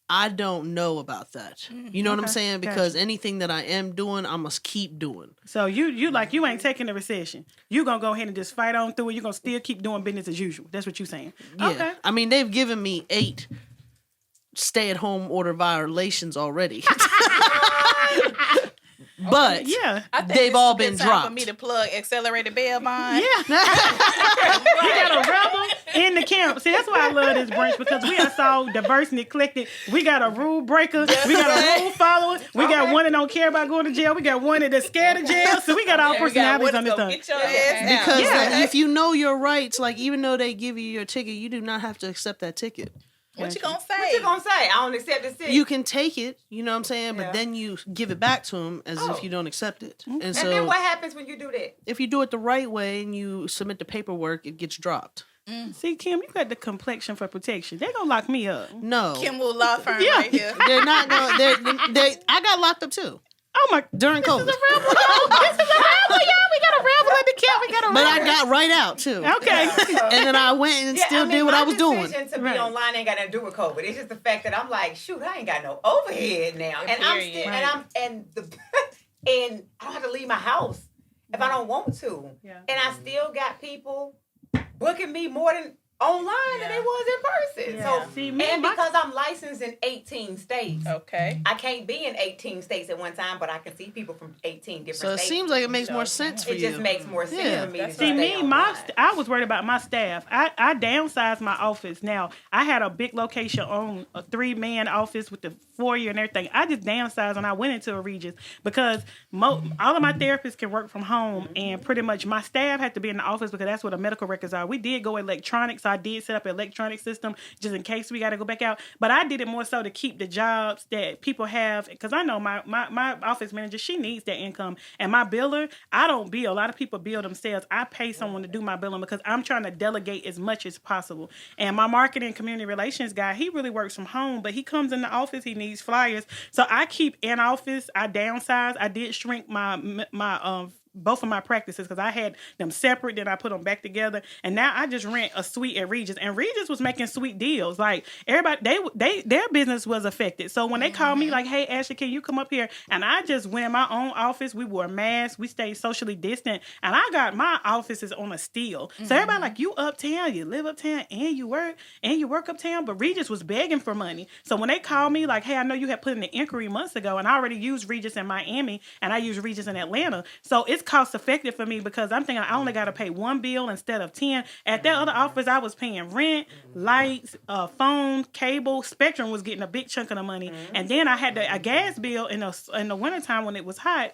I don't know about that. You know what I'm saying? Because anything that I am doing, I must keep doing. So you ain't taking the recession. You gonna go ahead and just fight on through it. You're gonna still keep doing business as usual. That's what you're saying. Yeah. Okay. I mean, they've given me 8 stay-at-home order violations already. But yeah, I think they've all been it's a good time dropped. for me to plug accelerated bail bond. Yeah. We got a rebel in the camp. See, that's why I love this branch, because we are so diverse and eclectic. We got a rule breaker. We got a rule follower. We got one that don't care about going to jail. We got one that's scared of jail. So we got all personalities on this thing. Get your ass Because out. if you know your rights, like, even though they give you your ticket, you do not have to accept that ticket. What you gonna say? What you gonna say? I don't accept the ticket. You can take it, you know what I'm saying, Yeah. but then you give it back to them as if you don't accept it. And And so then what happens when you do that? if you do it the right way and you submit the paperwork, it gets dropped. See, Kim, you got the complexion for protection. They gonna lock me up. No, Kim Wool Law Firm Yeah. right here. they're not going. I got locked up too Oh my! during COVID, This is a rebel, y'all. We got a rebel at the camp. We got a rebel. but I got right out too. Okay. And then I went and still did what I was doing. My decision to Right. be online ain't got nothing to do with COVID. It's just the fact that I'm like, shoot, I ain't got no overhead now, and I'm Period. still, Right. and I don't have to leave my house if I don't want to, Yeah. and I still got people booking me more than online than they was in person. Yeah. So, See, me and and my- because I'm licensed in 18 states. Okay. I can't be in 18 states at one time, but I can see people from 18 different So it states. seems like it makes more sense for It you. just makes more sense Yeah. for me to That's stay See, me, online. I was worried about my staff. I downsized my office. Now, I had a big location on a 3-man office with the foyer and everything. I just downsized when I went into a Regis, because all of my therapists can work from home, and pretty much my staff had to be in the office because that's where the medical records are. We did go electronic, so I did set up an electronic system just in case we got to go back out. But I did it more so to keep the jobs that people have, because I know my office manager, she needs that income. And my biller, I don't bill. A lot of people bill themselves. I pay someone to do my billing because I'm trying to delegate as much as possible. And my marketing and community relations guy, he really works from home, but he comes in the office, he needs flyers. So I keep in office. I downsize. I did shrink my both of my practices because I had them separate, then I put them back together, and now I just rent a suite at Regis. And Regis was making sweet deals. Like, everybody, their business was affected. So when they called me like, "Hey, Ashley, can you come up here?" And I just went in my own office. We wore masks. We stayed socially distant, and I got my offices on a steal. So everybody like, "You uptown? You live uptown, and you work uptown?" But Regis was begging for money. So when they called me like, "Hey, I know you had put in an inquiry months ago, and I already used Regis in Miami, and I use Regis in Atlanta, so it's cost effective for me because I'm thinking I only got to pay one bill instead of 10. At that other office, I was paying rent, lights, phone, cable. Spectrum was getting a big chunk of the money, and then I had a gas bill in the wintertime when it was hot.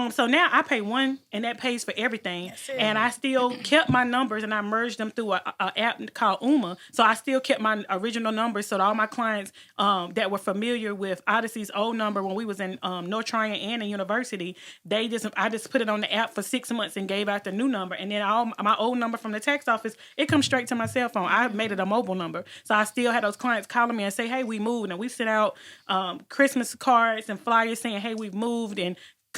So now I pay one, and that pays for everything. And I still kept my numbers, and I merged them through a app called Uma. So I still kept my original numbers, so that all my clients that were familiar with Odyssey's old number when we was in North Tryon and in university, I just put it on the app for 6 months and gave out the new number. And then all my old number from the tax office, it comes straight to my cell phone. I made it a mobile number. So I still had those clients calling me and say, "Hey, we moved." And we sent out Christmas cards and flyers saying, "Hey, we've moved, and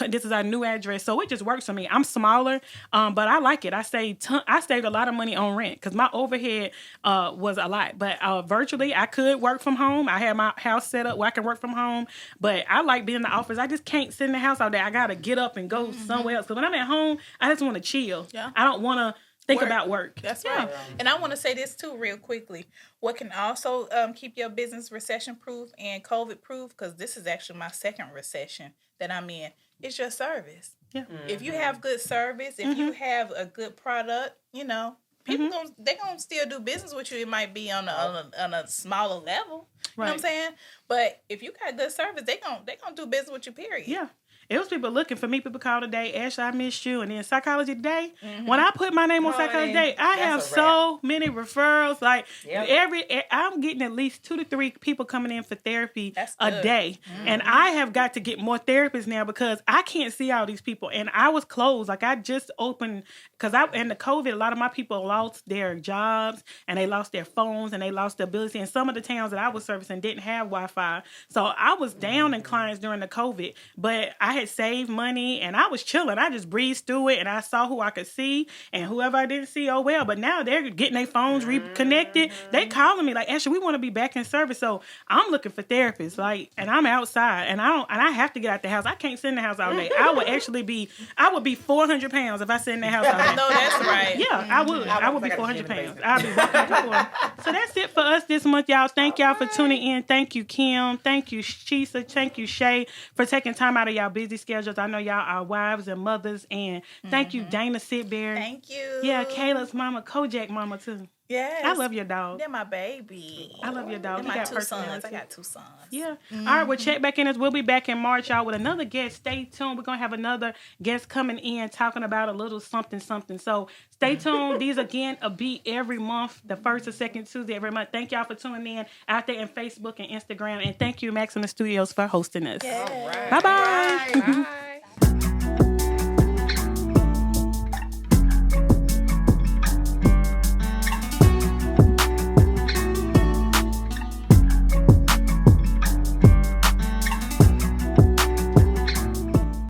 this is our new address." So it just works for me. I'm smaller, but I like it. I saved a lot of money on rent because my overhead was a lot. But virtually, I could work from home. I had my house set up where I can work from home. But I like being in the office. I just can't sit in the house all day. I got to get up and go somewhere else. Because when I'm at home, I just want to chill. Yeah. I don't want to think about work. That's right. And I want to say this too real quickly. What can also keep your business recession proof and COVID proof, because this is actually my second recession that I'm in, is your service. Yeah. If you have good service, if you have a good product, people they're gonna still do business with you. It might be on a smaller level. You know what I'm saying? But if you got good service, they gonna do business with you, period. Yeah. It was people looking for me. People called today, Ashley, I missed you. And then Psychology Today. When I put my name on Psychology Today, I have so many referrals. Like I'm getting at least 2 to 3 people coming in for therapy a day. And I have got to get more therapists now because I can't see all these people. And I was closed. Like I just opened because in the COVID, a lot of my people lost their jobs and they lost their phones and they lost the ability. And some of the towns that I was servicing didn't have Wi-Fi. So I was down in clients during the COVID, but I had saved money and I was chilling. I just breezed through it and I saw who I could see and whoever I didn't see, oh well. But now they're getting their phones reconnected. They calling me like, Ashley, we want to be back in service. So I'm looking for therapists, like, and I'm outside and I have to get out the house. I can't sit in the house all day. I would be 400 pounds if I sit in the house all day. I know that's right. Yeah, I would. I would be 400 pounds. I'll be walking back and forth. So that's it for us this month, y'all. Thank y'all for tuning in. Thank you, Kim. Thank you, Chisa. Thank you, Shay, for taking time out of y'all busy schedules. I know y'all are wives and mothers. And thank you, Dana Sidberry. Thank you. Yeah, Kayla's mama, Kojak mama, too. Yes. I love your dog. They're my baby. I love your dog. They're He my got 2 sons. personality. I got 2 sons. Yeah. All right, well, check back in us. We'll be back in March, y'all, with another guest. Stay tuned. We're going to have another guest coming in talking about a little something. So stay tuned. These, again, will be every month, the first or second Tuesday every month. Thank y'all for tuning in out there in Facebook and Instagram. And thank you, Max in the Studios, for hosting us. Yeah. All right. Bye-bye. Bye.